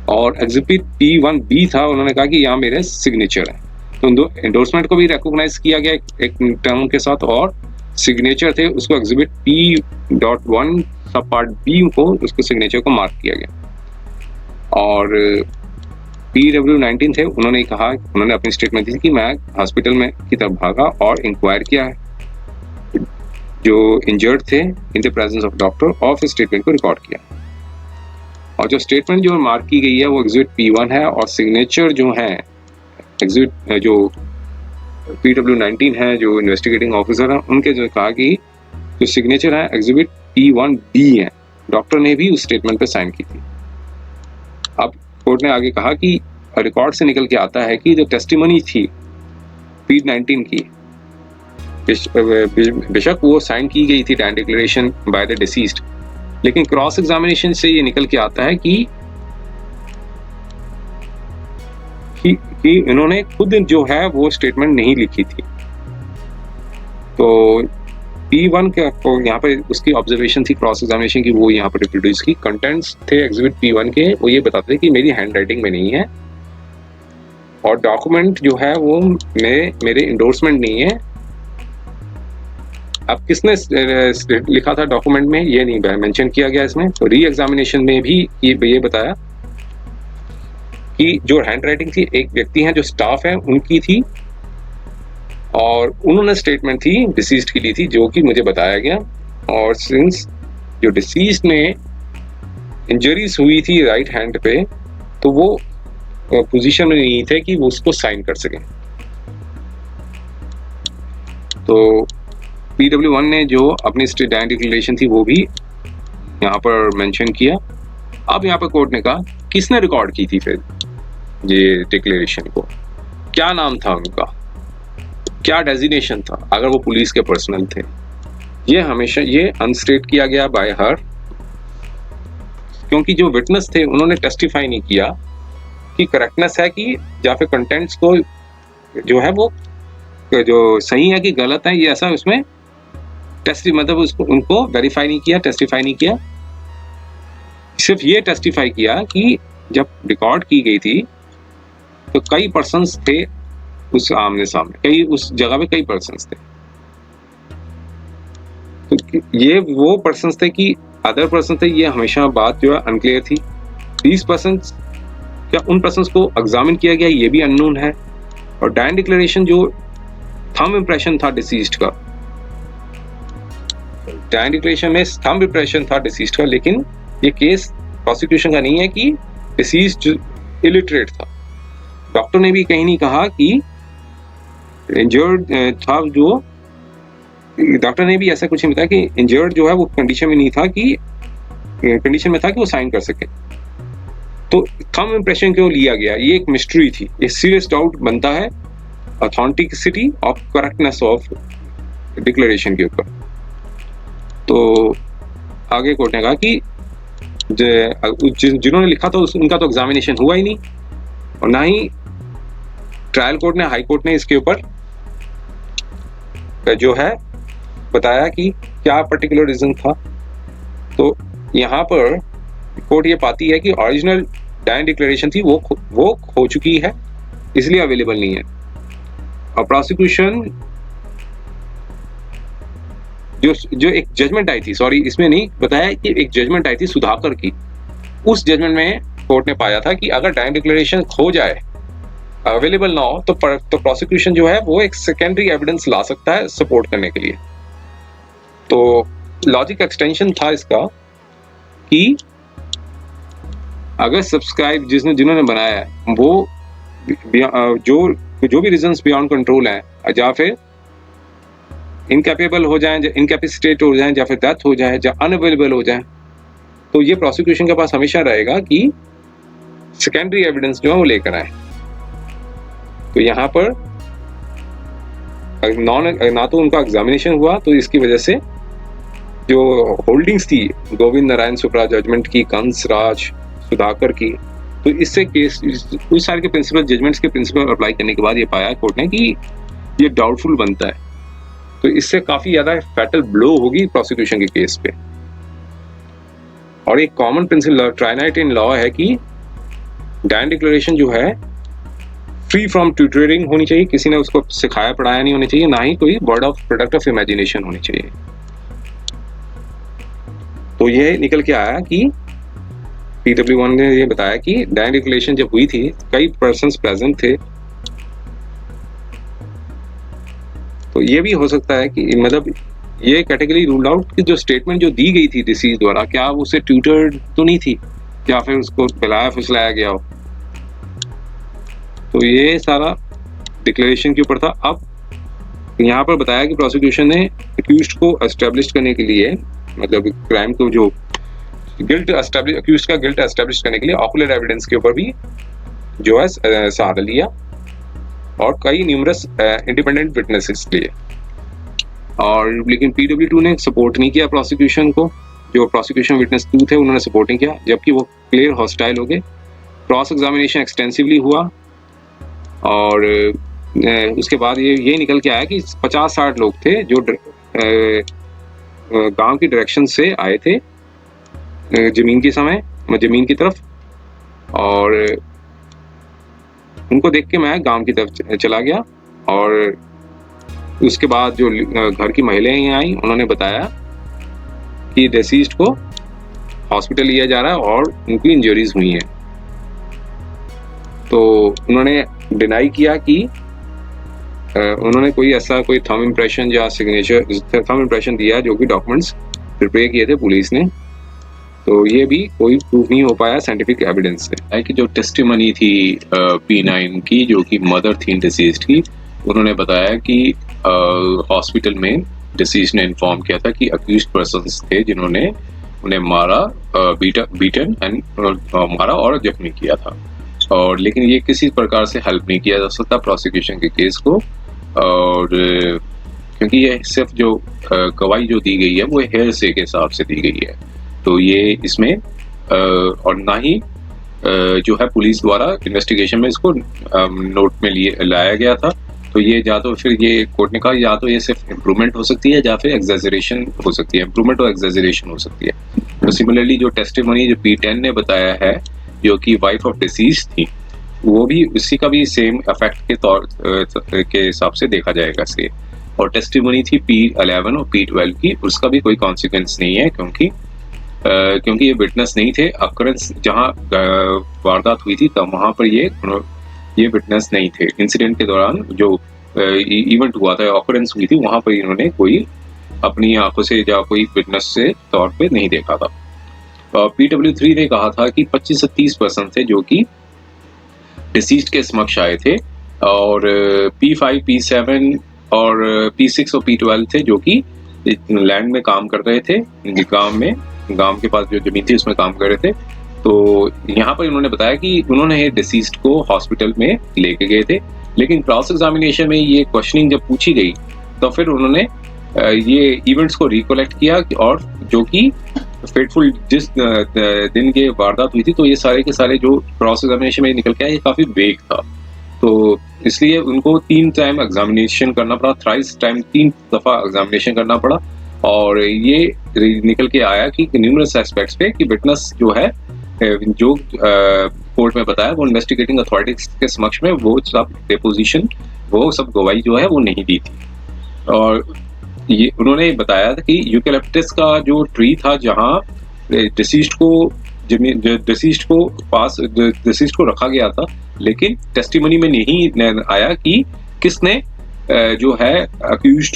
और एग्जिबिट P1B था उन्होंने कहा कि यहाँ मेरे सिग्नेचर है। तो इंडोर्समेंट को भी रिकॉग्नाइज किया गया एक टर्म के साथ, और सिग्नेचर थे उसको एग्जिबिट P.1 सब पार्ट बी को उसको सिग्नेचर को मार्क किया गया। और PW19 थे उन्होंने कहा, उन्होंने अपनी स्टेटमेंट दी कि मैं हॉस्पिटल में की तरफ भागा और इंक्वायर किया है जो इंजर्ड थे in the presence of doctor, और फिर स्टेटमेंट को रिकॉर्ड किया, और जो स्टेटमेंट जो मार्क की गई है वो एग्जिबिट P1 है, और सिग्नेचर जो है एग्जिबिट जो PW19 है जो इन्वेस्टिगेटिंग ऑफिसर है उनके जो कहा कि जो सिग्नेचर है एग्जिबिट P1B है, डॉक्टर ने भी उस स्टेटमेंट पे साइन की थी। अब कोर्ट ने आगे कहा कि रिकॉर्ड से निकल के आता है कि जो टेस्टिमनी थी P19 की बेशक वो साइन की गई थी dying declaration by the deceased, लेकिन क्रॉस एग्जामिनेशन से ये निकल के आता है कि इन्होंने खुद जो है वो स्टेटमेंट नहीं लिखी थी। तो P1 के यहाँ पे उसकी ऑब्जर्वेशन थी क्रॉस एग्जामिनेशन की, वो यहाँ पर रिप्रोड्यूस की कंटेंट्स थे एग्जिबिट P1 के, वो ये बताते थे कि मेरी हैंड राइटिंग में नहीं है, और डॉक्यूमेंट जो है वो मेरे इंडोर्समेंट नहीं है। अब किसने लिखा था डॉक्यूमेंट में ये नहीं मेंशन किया गया इसमें। तो री एग्जामिनेशन में भी ये बताया कि जो हैंड राइटिंग थी एक व्यक्ति हैं जो स्टाफ है उनकी थी, और उन्होंने स्टेटमेंट थी डिसीज्ड की ली थी जो कि मुझे बताया गया, और सिंस जो डिसीज्ड में इंजरीज हुई थी राइट हैंड पे तो वो पोजीशन में नहीं थे कि वो उसको साइन कर सकें। तो PW1 ने जो अपनी डाइन डिक्लेरेशन थी वो भी यहाँ पर मेंशन किया। अब यहाँ पर कोर्ट ने कहा किसने रिकॉर्ड की थी फिर ये डिक्लेरेशन को, क्या नाम था उनका, क्या डेजिग्नेशन था, अगर वो पुलिस के पर्सनल थे, ये हमेशा ये अनस्टेट किया गया बाय हर, क्योंकि जो विटनेस थे उन्होंने टेस्टिफाई नहीं किया कि करेक्टनेस है कि या फिर कंटेंट्स को जो है वो जो सही है कि गलत है, ये ऐसा उसमें मतलब उसको उनको वेरीफाई नहीं किया, टेस्टिफाई नहीं किया। सिर्फ ये टेस्टिफाई किया कि जब रिकॉर्ड की गई थी तो कई पर्सन्स थे उस आमने सामने, कई उस जगह पे कई पर्सन्स थे। तो ये वो पर्सन्स थे कि अदर पर्सन थे, ये हमेशा बात जो है अनक्लियर थी। 20 पर्सन्स क्या उन पर्सन्स को एग्जामिन किया गया ये भी अननोन है। और डाइन डिक्लेरेशन जो थंब इंप्रेशन था डिसीज्ड का, डाइन डिक्लेरेशन में थंब इंप्रेशन था डिसीज्ड का, लेकिन ये केस प्रोसिक्यूशन का नहीं है कि डिसीज्ड इलिटरेट था। डॉक्टर ने भी कहीं नहीं कहा कि इंजर्ड था, जो डॉक्टर ने भी ऐसा कुछ नहीं बताया कि इंजर्ड जो है वो कंडीशन में नहीं था कि कंडीशन में था कि वो साइन कर सके। तो थंब इंप्रेशन क्यों लिया गया ये एक मिस्ट्री थी, ये सीरियस डाउट बनता है authenticity of correctness of declaration के ऊपर। तो आगे कोर्ट ने कहा कि जिन्होंने लिखा था उनका तो एग्जामिनेशन हुआ ही नहीं, और ना ही ट्रायल कोर्ट ने, हाई कोर्ट ने इसके ऊपर जो है बताया कि क्या पर्टिकुलर रीजन था। तो यहाँ पर कोर्ट ये पाती है कि ओरिजिनल डायन डिक्लेरेशन थी वो खो चुकी है, इसलिए अवेलेबल नहीं है। और प्रोसिक्यूशन जो एक जजमेंट आई थी, सॉरी इसमें नहीं बताया कि एक जजमेंट आई थी सुधाकर की, उस जजमेंट में कोर्ट ने पाया था कि अगर डायन डिक्लेरेशन खो जाए, अवेलेबल ना हो, तो प्रोसिक्यूशन जो है वो एक सेकेंडरी एविडेंस ला सकता है सपोर्ट करने के लिए। तो लॉजिक एक्सटेंशन था इसका कि अगर सब्सक्राइब जिन्होंने बनाया है वो जो भी रीजंस बियॉन्ड कंट्रोल हैं, या फिर इनकैपेबल हो जाएं, इनकैपेसिटेट हो जाएं, या फिर डेथ हो जाए, या अनअवेलेबल हो जाए, तो ये प्रोसिक्यूशन के पास हमेशा रहेगा कि सेकेंडरी एविडेंस जो है वो लेकर आए। तो यहाँ पर ना तो उनका एग्जामिनेशन हुआ, तो इसकी वजह से जो होल्डिंग्स थी गोविंद नारायण सुप्रा जजमेंट की, कंस राज, सुधाकर की, तो इससे केस उस सारे के प्रिंसिपल जजमेंट्स के प्रिंसिपल अप्लाई करने के बाद ये पाया कोर्ट ने कि ये डाउटफुल बनता है। तो इससे काफी ज्यादा फैटल ब्लो होगी प्रोसिक्यूशन के केस पे। और एक कॉमन प्रिंसिपल ट्राइनाइट इन लॉ है कि डायन डिक्लेरेशन जो है फ्री फ्रॉम ट्यूटरिंग होनी चाहिए, किसी ने उसको सिखाया पढ़ाया नहीं होनी चाहिए, ना ही कोई word of product of imagination होनी चाहिए। तो ये निकल के आया कि PW1 ने ये बताया कि डायन डिक्लेरेशन जब हुई थी कई पर्सन्स प्रेजेंट थे, तो ये भी हो सकता है कि मतलब ये कैटेगरी रूल आउट कि जो स्टेटमेंट जो दी गई थी डिसीज द्वारा, क्या वो उसे ट्यूटर्ड तो नहीं थी, या फिर उसको पिलाया फुसलाया गया हो। तो ये सारा डिक्लेरेशन के ऊपर था। अब यहाँ पर बताया कि प्रोसिक्यूशन ने अक्यूज्ड को एस्टेब्लिश करने के लिए, मतलब क्राइम को जो गिल्ट एस्टेब्लिश, अक्यूज्ड का गिल्ट एस्टेब्लिश करने के लिए ऑकुलर एविडेंस के ऊपर भी जो है सहारा लिया, और कई न्यूमरस इंडिपेंडेंट विटनेसेस लिए। और लेकिन PW2 ने सपोर्ट नहीं किया प्रोसिक्यूशन को, जो प्रोसिक्यूशन विटनेस 2 थे उन्होंने सपोर्ट नहीं किया, जबकि वो क्लियर हॉस्टाइल हो गए। क्रॉस एग्जामिनेशन एक्सटेंसिवली हुआ, और उसके बाद ये निकल के आया कि 50-60 लोग थे जो गांव की डायरेक्शन से आए थे जमीन की तरफ, और उनको देख के मैं गांव की तरफ चला गया। और उसके बाद जो घर की महिलाएं आई, उन्होंने बताया कि डिसीज्ड को हॉस्पिटल लिया जा रहा है और उनकी इंजरीज हुई हैं। तो उन्होंने डिनाई किया कि उन्होंने कोई थंब इम्प्रेशन या सिग्नेचर थंब इम्प्रेशन दिया जो कि डॉक्यूमेंट्स प्रिपेयर किए थे पुलिस ने। तो ये भी कोई प्रूफ नहीं हो पाया साइंटिफिक एविडेंस से। कि जो टेस्टिमनी थी P9 की, जो कि मदर थी डिसीज्ड की, उन्होंने बताया कि हॉस्पिटल में डिसीज्ड ने इन्फॉर्म किया था कि अक्यूज्ड पर्सन्स थे जिन्होंने उन्हें मारा, बीटन एंड मारा और जख्मी किया था। और लेकिन ये किसी प्रकार से हेल्प नहीं किया जा सकता प्रोसिक्यूशन के केस को, और क्योंकि ये सिर्फ जो गवाही जो दी गई है वो हेयर से के हिसाब से दी गई है। तो ये इसमें और ना ही जो है पुलिस द्वारा इन्वेस्टिगेशन में इसको नोट में लाया गया था। तो ये या तो फिर ये कोर्ट ने कहा या तो ये सिर्फ इम्प्रूवमेंट हो सकती है या फिर एग्जेजरेशन हो सकती है, इम्प्रूवमेंट और एग्जेजरेशन हो सकती है। तो सिमिलरली जो टेस्टिमनी जो P10 ने बताया है जो कि वाइफ ऑफ डिसीज थी, वो भी उसी का भी सेम इफेक्ट के तौर के हिसाब से देखा जाएगा इसे। और टेस्टिमनी थी P11 और P12 की, उसका भी कोई कॉन्सिक्वेंस नहीं है क्योंकि ये विटनेस नहीं थे। अकरेंस जहाँ वारदात हुई थी तब वहाँ पर ये विटनेस नहीं थे। इंसिडेंट के दौरान जो इवेंट हुआ था, ऑकरेंस हुई थी, वहाँ पर इन्होंने कोई अपनी आंखों से या कोई विटनेस से तौर पे नहीं देखा था। PW3 ने कहा था कि 25 से 30% थे जो कि डिसीज्ड के समक्ष आए थे, और P5, P7 और P6 और P12 थे जो कि लैंड में काम कर रहे थे, गांव के पास जो जमीन थी उसमें काम कर रहे थे। तो यहाँ पर उन्होंने बताया कि उन्होंने डिसीज्ड को हॉस्पिटल में लेके गए थे, लेकिन क्रॉस एग्जामिनेशन में ये क्वेश्चनिंग जब पूछी गई तो फिर उन्होंने ये इवेंट्स को रिकलेक्ट किया और जो कि फेटफुल जिस दिन ये वारदात हुई थी, तो ये सारे के सारे जो क्रॉस एग्जामिनेशन में निकल के आया ये काफी वेग था, तो इसलिए उनको 3 टाइम एग्जामिनेशन करना पड़ा, थ्राइस टाइम 3 दफा एग्जामिनेशन करना पड़ा। और ये निकल के आया कि न्यूमरस एस्पेक्ट्स पे कि विटनेस जो है जो कोर्ट में बताया वो इन्वेस्टिगेटिंग अथॉरिटीज के समक्ष में वो सब डिपोजिशन वो सब गवाही जो है वो नहीं दी थी। और ये उन्होंने बताया था कि यूकेलिप्टस का जो ट्री था जहाँ डिसीज्ड को रखा गया था, लेकिन टेस्टिमनी में नहीं आया कि किसने जो है अक्यूज्ड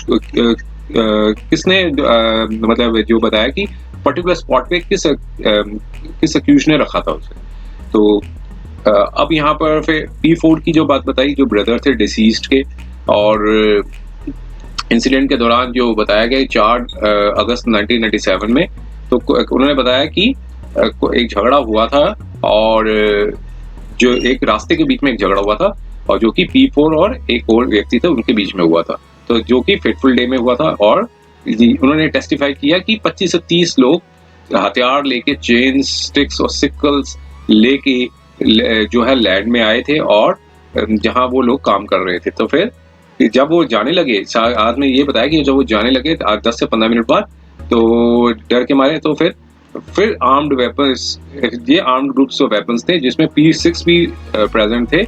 किसने मतलब जो बताया कि पर्टिकुलर स्पॉट पे किस अक्यूज ने रखा था उसे। तो अब यहाँ पर फिर P4 की जो बात बताई, जो ब्रदर थे डिसीज्ड के, और इंसिडेंट के दौरान जो बताया गया 4 अगस्त 1997 में, तो उन्होंने बताया कि एक झगड़ा हुआ था और जो एक रास्ते के बीच में एक झगड़ा हुआ था और जो कि P4 और एक और व्यक्ति थे उनके बीच में हुआ था, तो जो कि फेटफुल डे में हुआ था। और उन्होंने टेस्टिफाई किया कि 25 से 30 लोग हथियार लेके, चेन, स्टिक्स और सिकल्स लेके जो है लैंड में आए थे और जहां वो लोग काम कर रहे थे। तो फिर जब वो जाने लगे, आज में ये बताया कि जब वो जाने लगे 10 से 15 मिनट बाद, तो डर के मारे तो फिर आर्म्ड वेपन्स, ये आर्म्ड ग्रुप्स ऑफ वेपन्स थे जिसमें P6 भी प्रेजेंट थे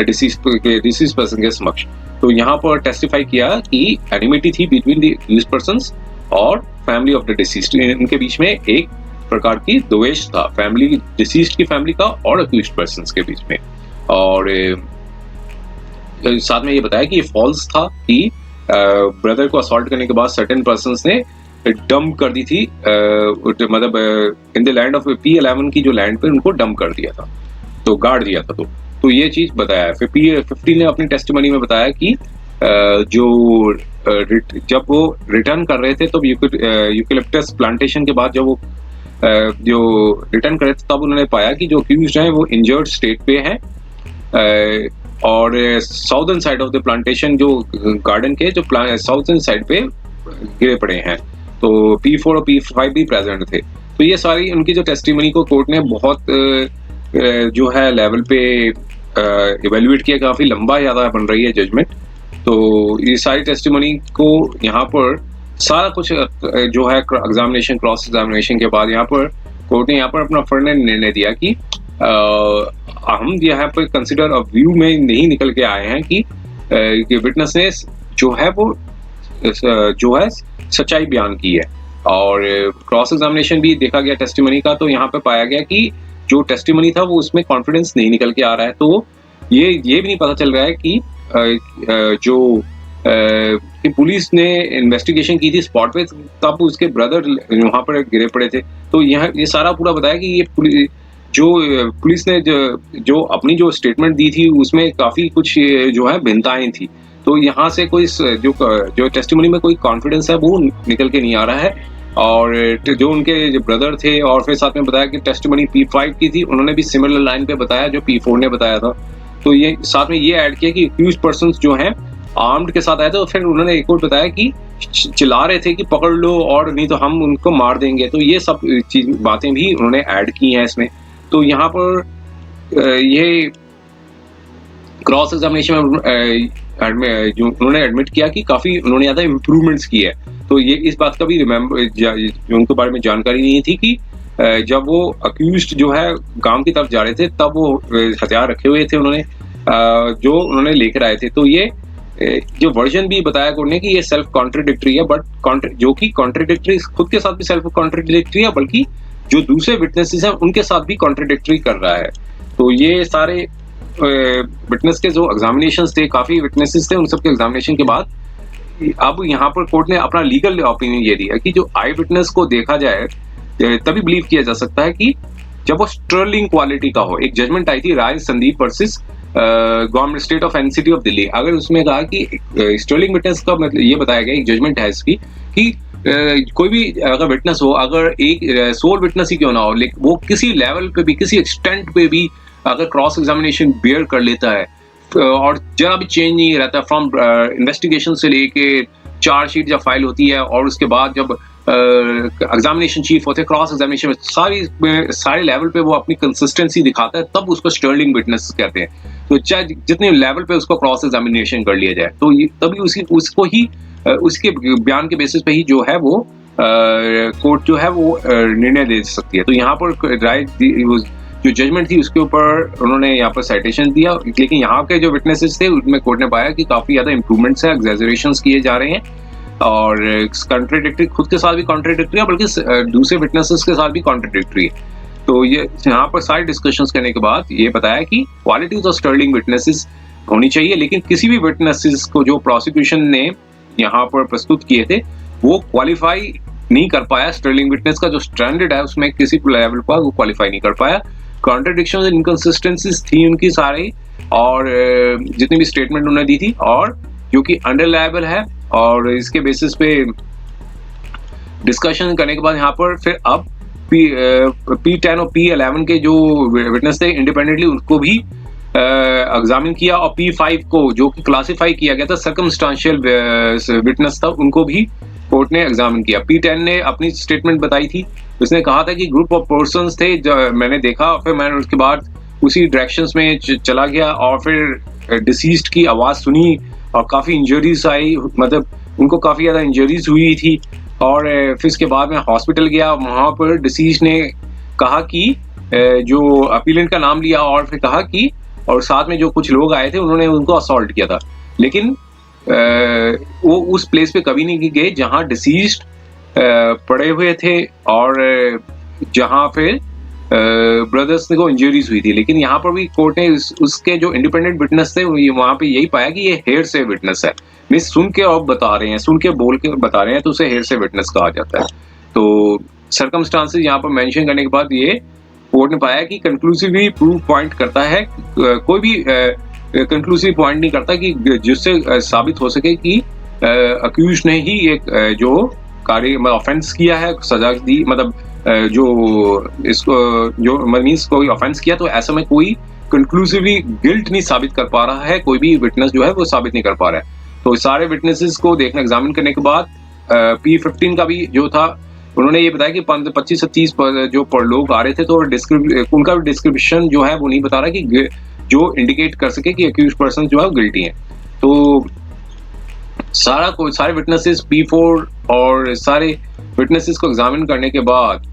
डिसीज पर्सन के समक्ष। तो यहाँ पर टेस्टिफाई किया कि एनिमिटी थी बिटवीन दीज पर्सन्स और फैमिली ऑफ द डिसीज्ड, इनके बीच में एक प्रकार की द्वेष था फैमिली, डिसीज्ड की फैमिली का और अक्यूज्ड पर्सन्स के बीच में। और साथ में ये बताया कि ये फॉल्स था कि ब्रदर को असॉल्ट करने के बाद सर्टेन पर्सन्स ने डंप कर दी थी, मतलब in the land of P11 की जो लैंड पे उनको डंप कर दिया था, तो गाड़ दिया था। तो ये चीज बताया है। फिर P15 ने अपनी टेस्टिमनी में बताया कि जब वो रिटर्न कर रहे थे तो यूकेलिप्टस प्लांटेशन के बाद जब वो जो रिटर्न कर रहे थे तब उन्होंने पाया कि जो अक्यूज्ड हैं वो इंजर्ड स्टेट पे हैं और southern side of the plantation, जो गार्डन के जो साउदर्न साइड पे गिरे पड़े हैं। तो P4 और P5 भी प्रेजेंट थे। तो ये सारी उनकी जो टेस्टिमनी को कोर्ट ने बहुत जो है लेवल पे इवेल्युएट किया, काफी लंबा ज्यादा बन रही है जजमेंट। तो ये सारी टेस्टिमनी को यहाँ पर सारा कुछ जो है एग्जामिनेशन, क्रॉस एग्जामिनेशन के बाद यहाँ पर कोर्ट ने यहाँ पर अपना फर्स्ट निर्णय दिया कि हम यहाँ पर कंसिडर ऑफ व्यू में नहीं निकल के आए हैं कि विटनेस ने जो है वो जो है सच्चाई बयान की है। और क्रॉस एग्जामिनेशन भी देखा गया टेस्टिमनी का, तो यहाँ पे पाया गया कि जो टेस्टिमनी था वो उसमें कॉन्फिडेंस नहीं निकल के आ रहा है। तो ये भी नहीं पता चल रहा है कि कि पुलिस ने इन्वेस्टिगेशन की थी स्पॉट पे, तब उसके ब्रदर वहां पर गिरे पड़े थे। तो ये सारा पूरा बताया कि ये पुलिस ने जो अपनी जो स्टेटमेंट दी थी उसमें काफी कुछ जो है भिन्नताएं थी। तो यहाँ से कोई जो टेस्टिमनी में कोई कॉन्फिडेंस है वो निकल के नहीं आ रहा है। और जो उनके जो ब्रदर थे, और फिर साथ में बताया कि टेस्टिमनी P5 की थी, उन्होंने भी सिमिलर लाइन पे बताया जो P4 ने बताया था। तो ये साथ में ये ऐड किया कि अक्यूज्ड पर्सन्स जो हैं आर्म्ड के साथ आए थे। तो फिर उन्होंने एक और बताया कि चिल्ला रहे थे कि पकड़ लो और नहीं तो हम उनको मार देंगे। तो ये सब बातें भी उन्होंने ऐड की हैं इसमें। तो यहाँ पर ये क्रॉस एग्जामिनेशन में जो उन्होंने एडमिट किया कि काफी उन्होंने ज्यादा इम्प्रूवमेंट्स की है। तो ये इस बात का भी उनके बारे में जानकारी नहीं थी कि जब वो अक्यूज्ड जो है गांव की तरफ जा रहे थे तब वो हथियार रखे हुए थे उन्होंने जो उन्होंने लेकर आए थे। तो ये जो वर्जन भी बताया उन्होंने कि ये सेल्फ कॉन्ट्रडिक्टरी है, बट जो कि कॉन्ट्रडिक्टरी खुद के साथ भी सेल्फ कॉन्ट्रडिक्टरी है, बल्कि जो दूसरे विटनेसेस हैं उनके साथ भी कॉन्ट्रडिक्टरी कर रहा है। तो ये सारे विटनेस के जो एग्जामिनेशंस थे, काफी विटनेसेस थे, उन सबके एग्जामिनेशन के बाद अब यहाँ पर कोर्ट ने अपना लीगल ओपिनियन ये दिया कि जो आई विटनेस को देखा जाए तभी बिलीव किया जा सकता है कि जब वो स्टर्लिंग क्वालिटी का हो। एक जजमेंट आई थी Rai Sandeep versus government state of NCT of Delhi. अगर उसमें कहा कि स्टर्लिंग विटनेस का मतलब ये बताया गया, एक जजमेंट है इसकी कि कोई भी अगर विटनेस हो, अगर एक सोल विटनेस ही क्यों ना हो, लेकिन वो किसी लेवल पे भी, किसी एक्सटेंट पे भी अगर क्रॉस एग्जामिनेशन बेयर कर लेता है, और जरा भी चेंज नहीं रहता फ्रॉम इन्वेस्टिगेशन से लेके चार्जशीट जब फाइल होती है और उसके बाद जब एग्जामिनेशन चीफ होते हैं, क्रॉस एग्जामिनेशन में सारे लेवल पे वो अपनी कंसिस्टेंसी दिखाता है, तब उसको स्टर्लिंग विटनेस कहते हैं। तो चाहे जितने लेवल पे उसको क्रॉस एग्जामिनेशन कर लिया जाए तो तभी उसको ही उसके बयान के बेसिस पे ही जो है वो कोर्ट जो है वो निर्णय दे सकती है। तो यहाँ पर राय जो जजमेंट थी उसके ऊपर उन्होंने यहाँ पर साइटेशन दिया, लेकिन यहाँ के जो विटनेसेस थे उनमें कोर्ट ने पाया कि काफी ज्यादा इंप्रूवमेंट्स है, एग्जैजरेशंस किए जा रहे हैं और कॉन्ट्राडिक्टरी, खुद के साथ भी कॉन्ट्राडिक्टरी है बल्कि दूसरे विटनेसेस के साथ भी कॉन्ट्राडिक्टरी है। तो ये यहाँ पर सारे डिस्कशंस करने के बाद ये बताया कि क्वालिटीज ऑफ स्टर्लिंग विटनेसेस होनी चाहिए, लेकिन किसी भी विटनेसेस को जो प्रोसिक्यूशन ने यहाँ पर प्रस्तुत किए थे वो क्वालिफाई नहीं कर पाया। स्टर्लिंग विटनेस का जो स्टैंडर्ड है उसमें किसी लेवल पर वो क्वालिफाई नहीं कर पाया। कॉन्ट्रडिक्शंस एंड इनकंसिस्टेंसीज थी उनकी सारी, और जितनी भी स्टेटमेंट उन्होंने दी थी और जो कि अनरिलायबल है, और इसके बेसिस पे डिस्कशन करने के बाद यहाँ पर फिर अब P10 और P11 के जो विटनेस थे इंडिपेंडेंटली उनको भी एग्जामिन किया, और P5 को जो कि क्लासिफाई किया गया था सर्कमस्टांशियल विटनेस था उनको भी कोर्ट ने एग्जामिन किया। P10 ने अपनी स्टेटमेंट बताई थी, उसने कहा था कि ग्रुप ऑफ पर्सन्स थे जो मैंने देखा, फिर मैंने उसके बाद उसी डायरेक्शंस में चला गया और फिर डिसीज्ड की आवाज सुनी और काफी इंजरीज आई, मतलब उनको काफी ज्यादा इंजरीज हुई थी, और फिर इसके बाद मैं हॉस्पिटल गया, वहां पर डिसीज ने कहा कि जो अपीलेंट का नाम लिया और फिर कहा कि और साथ में जो कुछ लोग आए थे उन्होंने उनको असॉल्ट किया था, लेकिन वो उस प्लेस पे कभी नहीं गए जहां डिसीज्ड पड़े हुए थे और जहां फिर ब्रदर्स को इंजरीज हुई थी। लेकिन यहाँ पर भी कोर्ट ने उसके जो इंडिपेंडेंट विटनेस थे वहां पे यही पाया कि ये हेयर से विटनेस है, मीन सुन के और बता रहे हैं, सुन के बोल के बता रहे हैं, तो उसे हेयर से विटनेस कहा जाता है। तो सर्कमस्टांसेस यहाँ पर मेंशन करने के बाद ये कोर्ट ने पाया कि कंक्लूसिवली प्रूफ पॉइंट करता है, कोई भी कंक्लूसिव पॉइंट नहीं करता कि जिससे साबित हो सके कि अक्यूज ने ही एक जो कार्य ऑफेंस किया है, सजा दी, मतलब जो इसको जो मींस कोई ऑफेंस किया, तो ऐसा में कोई कंक्लूसिवली गिल्ट नहीं साबित कर पा रहा है, कोई भी विटनेस जो है वो साबित नहीं कर पा रहा है। तो सारे विटनेसेस को देखना एग्जामिन करने के बाद P15 का भी जो था उन्होंने ये बताया कि 25 से 30 जो लोग आ रहे थे, तो उनका डिस्क्रिप्शन जो है वो नहीं बता रहा कि जो इंडिकेट कर सके कि अक्यूज पर्सन जो है वो गिल्टी है। तो सारे विटनेसेस P4 और सारे विटनेसेस को एग्जामिन करने के बाद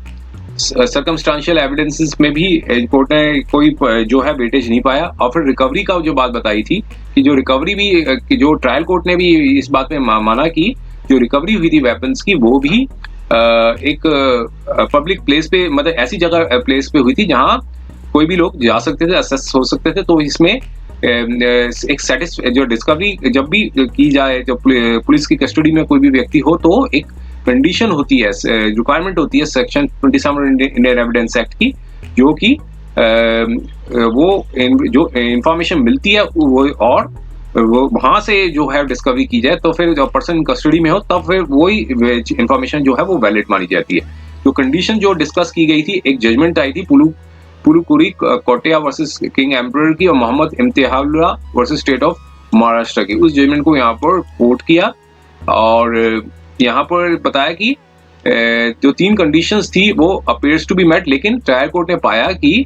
सर्कमस्टांशियल एविडेंसेस में भी कोर्ट ने कोई जो है वेटेज नहीं पाया। और फिर रिकवरी का जो बात बताई थी कि जो रिकवरी भी कि जो ट्रायल कोर्ट ने भी इस बात में माना कि जो रिकवरी हुई थी वेपन्स की वो भी एक पब्लिक प्लेस पे, मतलब ऐसी जगह प्लेस पे हुई थी जहां कोई भी लोग जा सकते थे, असेस हो सकते थे। तो इसमें एक जो डिस्कवरी जब भी की जाए, जब पुलिस की कस्टडी में कोई भी व्यक्ति हो, तो एक कंडीशन होती है, रिक्वायरमेंट होती है सेक्शन 27 इंडियन एविडेंस एक्ट की, जो कि वो जो इंफॉर्मेशन मिलती है वो और वो वहां से जो है डिस्कवरी की जाए, तो फिर जब पर्सन कस्टडी में हो तब फिर वही इंफॉर्मेशन जो है वो वैलिड मानी जाती है। जो कंडीशन जो डिस्कस की गई थी, एक जजमेंट आई थी Pulukuri Kottaya versus king emperor की और Mohammed Imtiyazullah versus state of Maharashtra की, उस जजमेंट को यहाँ पर कोट किया और यहाँ पर बताया कि जो 3 कंडीशंस थी वो अपीयर्स टू बी मेट, लेकिन ट्रायल कोर्ट ने पाया कि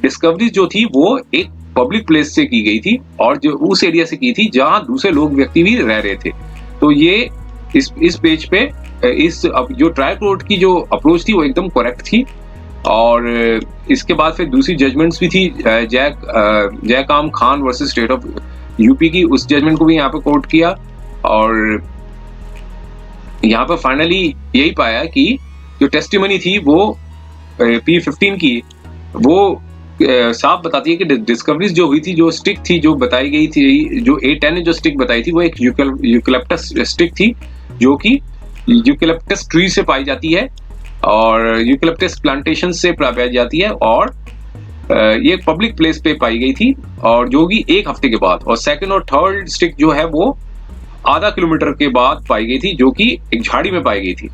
डिस्कवरी जो थी वो एक पब्लिक प्लेस से की गई थी और जो उस एरिया से की थी जहां दूसरे लोग व्यक्ति भी रह रहे थे। तो ये इस पेज पे इस जो ट्रायल कोर्ट की जो अप्रोच थी वो एकदम करेक्ट थी। और इसके बाद फिर दूसरी जजमेंट्स भी थी, Jaikam Khan versus state of UP की, उस जजमेंट को भी यहाँ पे कोर्ट किया और यहाँ पर फाइनली यही पाया कि जो टेस्टिमनी थी वो P15 की वो साफ बताती है कि डिस्कवरीज जो हुई थी, जो स्टिक थी जो बताई गई थी, जो A10 ने जो स्टिक बताई थी वो एक यूकेलिप्टस स्टिक थी जो कि यूकेलिप्टस ट्री से पाई जाती है और यूकेलिप्टस प्लांटेशन से पाई जाती है और ये पब्लिक प्लेस पे पाई गई थी और जो कि 1 हफ्ते के बाद, और सेकंड और थर्ड स्टिक जो है वो आधा किलोमीटर के बाद पाई गई थी जो कि एक झाड़ी में पाई गई थी।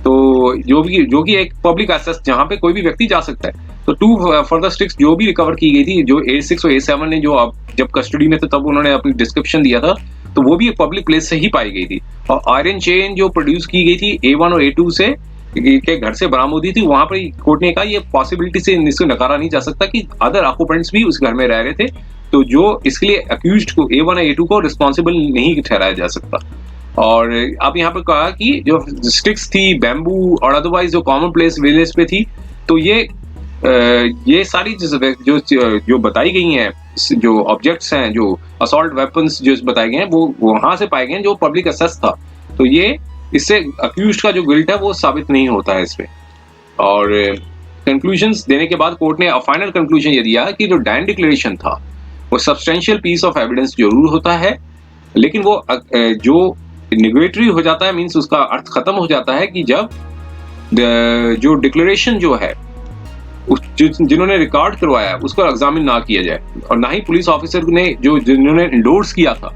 तो जो कि एक पब्लिक एसेस जहाँ पे कोई भी व्यक्ति जा सकता है। तो 2 फर्दर स्टिक्स जो भी रिकवर की गई थी, जो A6 और A7 ने जो अब जब कस्टडी में थे तब उन्होंने अपनी डिस्क्रिप्शन दिया था, तो वो भी एक पब्लिक प्लेस से ही पाई गई थी। और आयरन चेन जो प्रोड्यूस की गई थी A1 और A2 से के घर से बरामद हुई थी, वहां पर कोर्ट ने कहा ये पॉसिबिलिटी से इसको नकारा नहीं जा सकता कि अदर ऑक्यूपेंट्स भी उस घर में रह रहे थे, तो जो इसके लिए अक्यूज्ड को A1 और A2 को रिस्पॉन्सिबल नहीं ठहराया जा सकता। और अब यहाँ पे कहा कि जो स्टिक्स थी, बैम्बू और अदरवाइज जो कॉमन प्लेस विलेज पे थी, तो ये सारी जो बताई गई हैं, जो ऑब्जेक्ट्स हैं, जो असॉल्ट वेपन्स जो बताए गए हैं, वो वहां से पाए गए हैं जो पब्लिक एसेस था। तो ये इससे अक्यूज्ड का जो गिल्ट है वो साबित नहीं होता है इसमें। और कंक्लूजन्स देने के बाद कोर्ट ने फाइनल कंक्लूजन ये दिया कि जो डैन डिक्लेरेशन था वो सब्सटेंशियल पीस ऑफ एविडेंस जरूर होता है, लेकिन वो जो निगेटरी हो जाता है, मींस उसका अर्थ खत्म हो जाता है कि जब जो डिक्लेरेशन जो है जिन्होंने रिकॉर्ड करवाया उसको एग्जामिन ना किया जाए, और ना ही पुलिस ऑफिसर ने जिन्होंने इंडोर्स किया था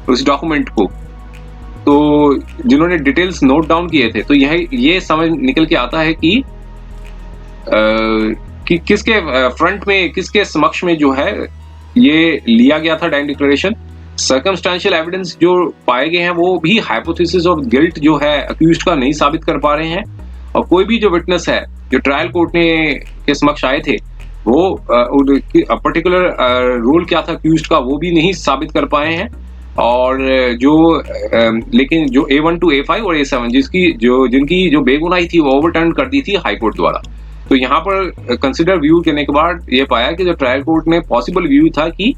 उस डॉक्यूमेंट को, तो जिन्होंने डिटेल्स नोट डाउन किए थे, तो ये समझ निकल के आता है कि किसके फ्रंट में, किसके समक्ष में जो है ये लिया गया था डैन डिक्लेरेशन। सर्कमस्टेंशियल एविडेंस जो पाए गए हैं वो भी हाइपोथेसिस ऑफ गिल्ट जो है अक्यूज्ड का नहीं साबित कर पा रहे हैं, और कोई भी जो विटनेस है जो ट्रायल कोर्ट के समक्ष आए थे वो पर्टिकुलर रोल क्या था अक्यूज्ड का वो भी नहीं साबित कर पाए हैं। और लेकिन जो A1 to A5 और A7 जिनकी जो बेगुनाही थी वो ओवरटर्न कर दी थी हाई कोर्ट द्वारा। तो यहाँ पर कंसिडर व्यू करने के बाद ये पाया कि जो ट्रायल कोर्ट में पॉसिबल व्यू था कि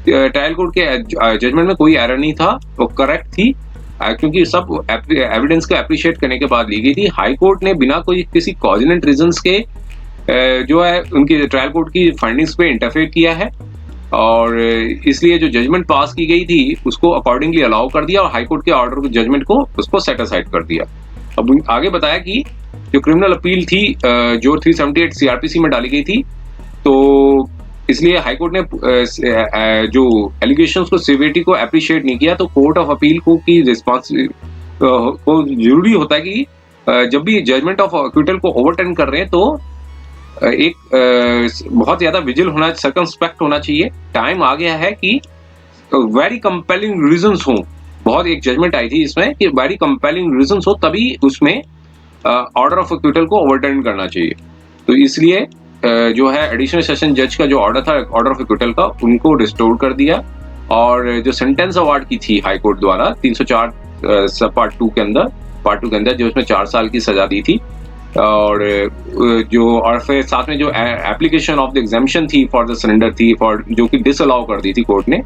ट्रायल कोर्ट के जजमेंट में कोई एरर नहीं था, वो करेक्ट थी, क्योंकि सब एविडेंस को एप्रिशिएट करने के बाद ली गई थी। हाई कोर्ट ने बिना कोई किसी कॉजिनेंट रीजंस के जो है उनकी ट्रायल कोर्ट की फाइंडिंग्स पे इंटरफेयर किया है, और इसलिए जो जजमेंट पास की गई थी उसको अकॉर्डिंगली अलाउ कर दिया और हाई कोर्ट के ऑर्डर जजमेंट को उसको सेट असाइड कर दिया। अब आगे बताया कि जो क्रिमिनल अपील थी जो 378 CRPC में डाली गई थी, तो इसलिए हाई कोर्ट ने जो एलिगेशंस को सिवियरिटी को अप्रिशिएट नहीं किया, तो कोर्ट ऑफ अपील को की रिस्पॉन्स को जरूरी होता है कि जब भी जजमेंट ऑफ एक्विटल को ओवरटर्न कर रहे हैं तो एक बहुत ज्यादा विजिल होना, सर्कमस्पेक्ट होना चाहिए। टाइम आ गया है कि वेरी कंपेलिंग रीजंस हो, बहुत एक जजमेंट आई थी इसमें कि वेरी कंपेलिंग रीजंस हो तभी उसमें ऑर्डर ऑफ एक्विटल को ओवरटर्न करना चाहिए। तो इसलिए जो है एडिशनल सेशन जज का जो ऑर्डर था ऑर्डर ऑफ एक्विटल का, उनको रिस्टोर कर दिया, और जो सेंटेंस अवार्ड की थी हाई कोर्ट द्वारा 304 पार्ट 2 के अंदर जो उसमें 4 साल की सजा दी थी, और फिर साथ में जो एप्लीकेशन ऑफ द एग्जामिशन थी फॉर द सरेंडर थी, फॉर जो कि डिसअलाउ कर दी थी कोर्ट ने,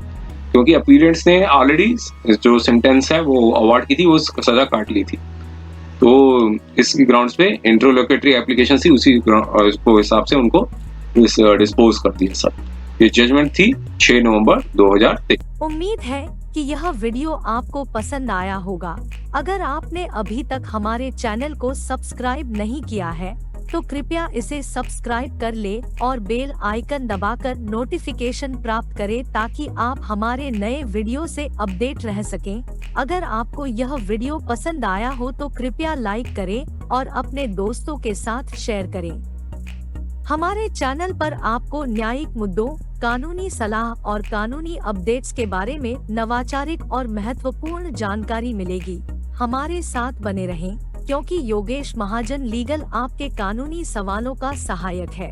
क्योंकि अपीलेंट्स ने ऑलरेडी जो सेंटेंस है वो अवार्ड की थी, वो सजा काट ली थी। तो इस ग्राउंड्स पे इंट्रोलोकेटरी एप्लीकेशन थी, उसी हिसाब से उनको डिस्पोज कर दिया सब। ये जजमेंट थी 6 नवंबर 2023। उम्मीद है कि यह वीडियो आपको पसंद आया होगा। अगर आपने अभी तक हमारे चैनल को सब्सक्राइब नहीं किया है तो कृपया इसे सब्सक्राइब कर ले और बेल आइकन दबाकर नोटिफिकेशन प्राप्त करें ताकि आप हमारे नए वीडियो से अपडेट रह सकें। अगर आपको यह वीडियो पसंद आया हो तो कृपया लाइक करें और अपने दोस्तों के साथ शेयर करें। हमारे चैनल पर आपको न्यायिक मुद्दों, कानूनी सलाह और कानूनी अपडेट्स के बारे में नवाचारिक और महत्वपूर्ण जानकारी मिलेगी। हमारे साथ बने रहें, क्योंकि योगेश महाजन लीगल आपके कानूनी सवालों का सहायक है।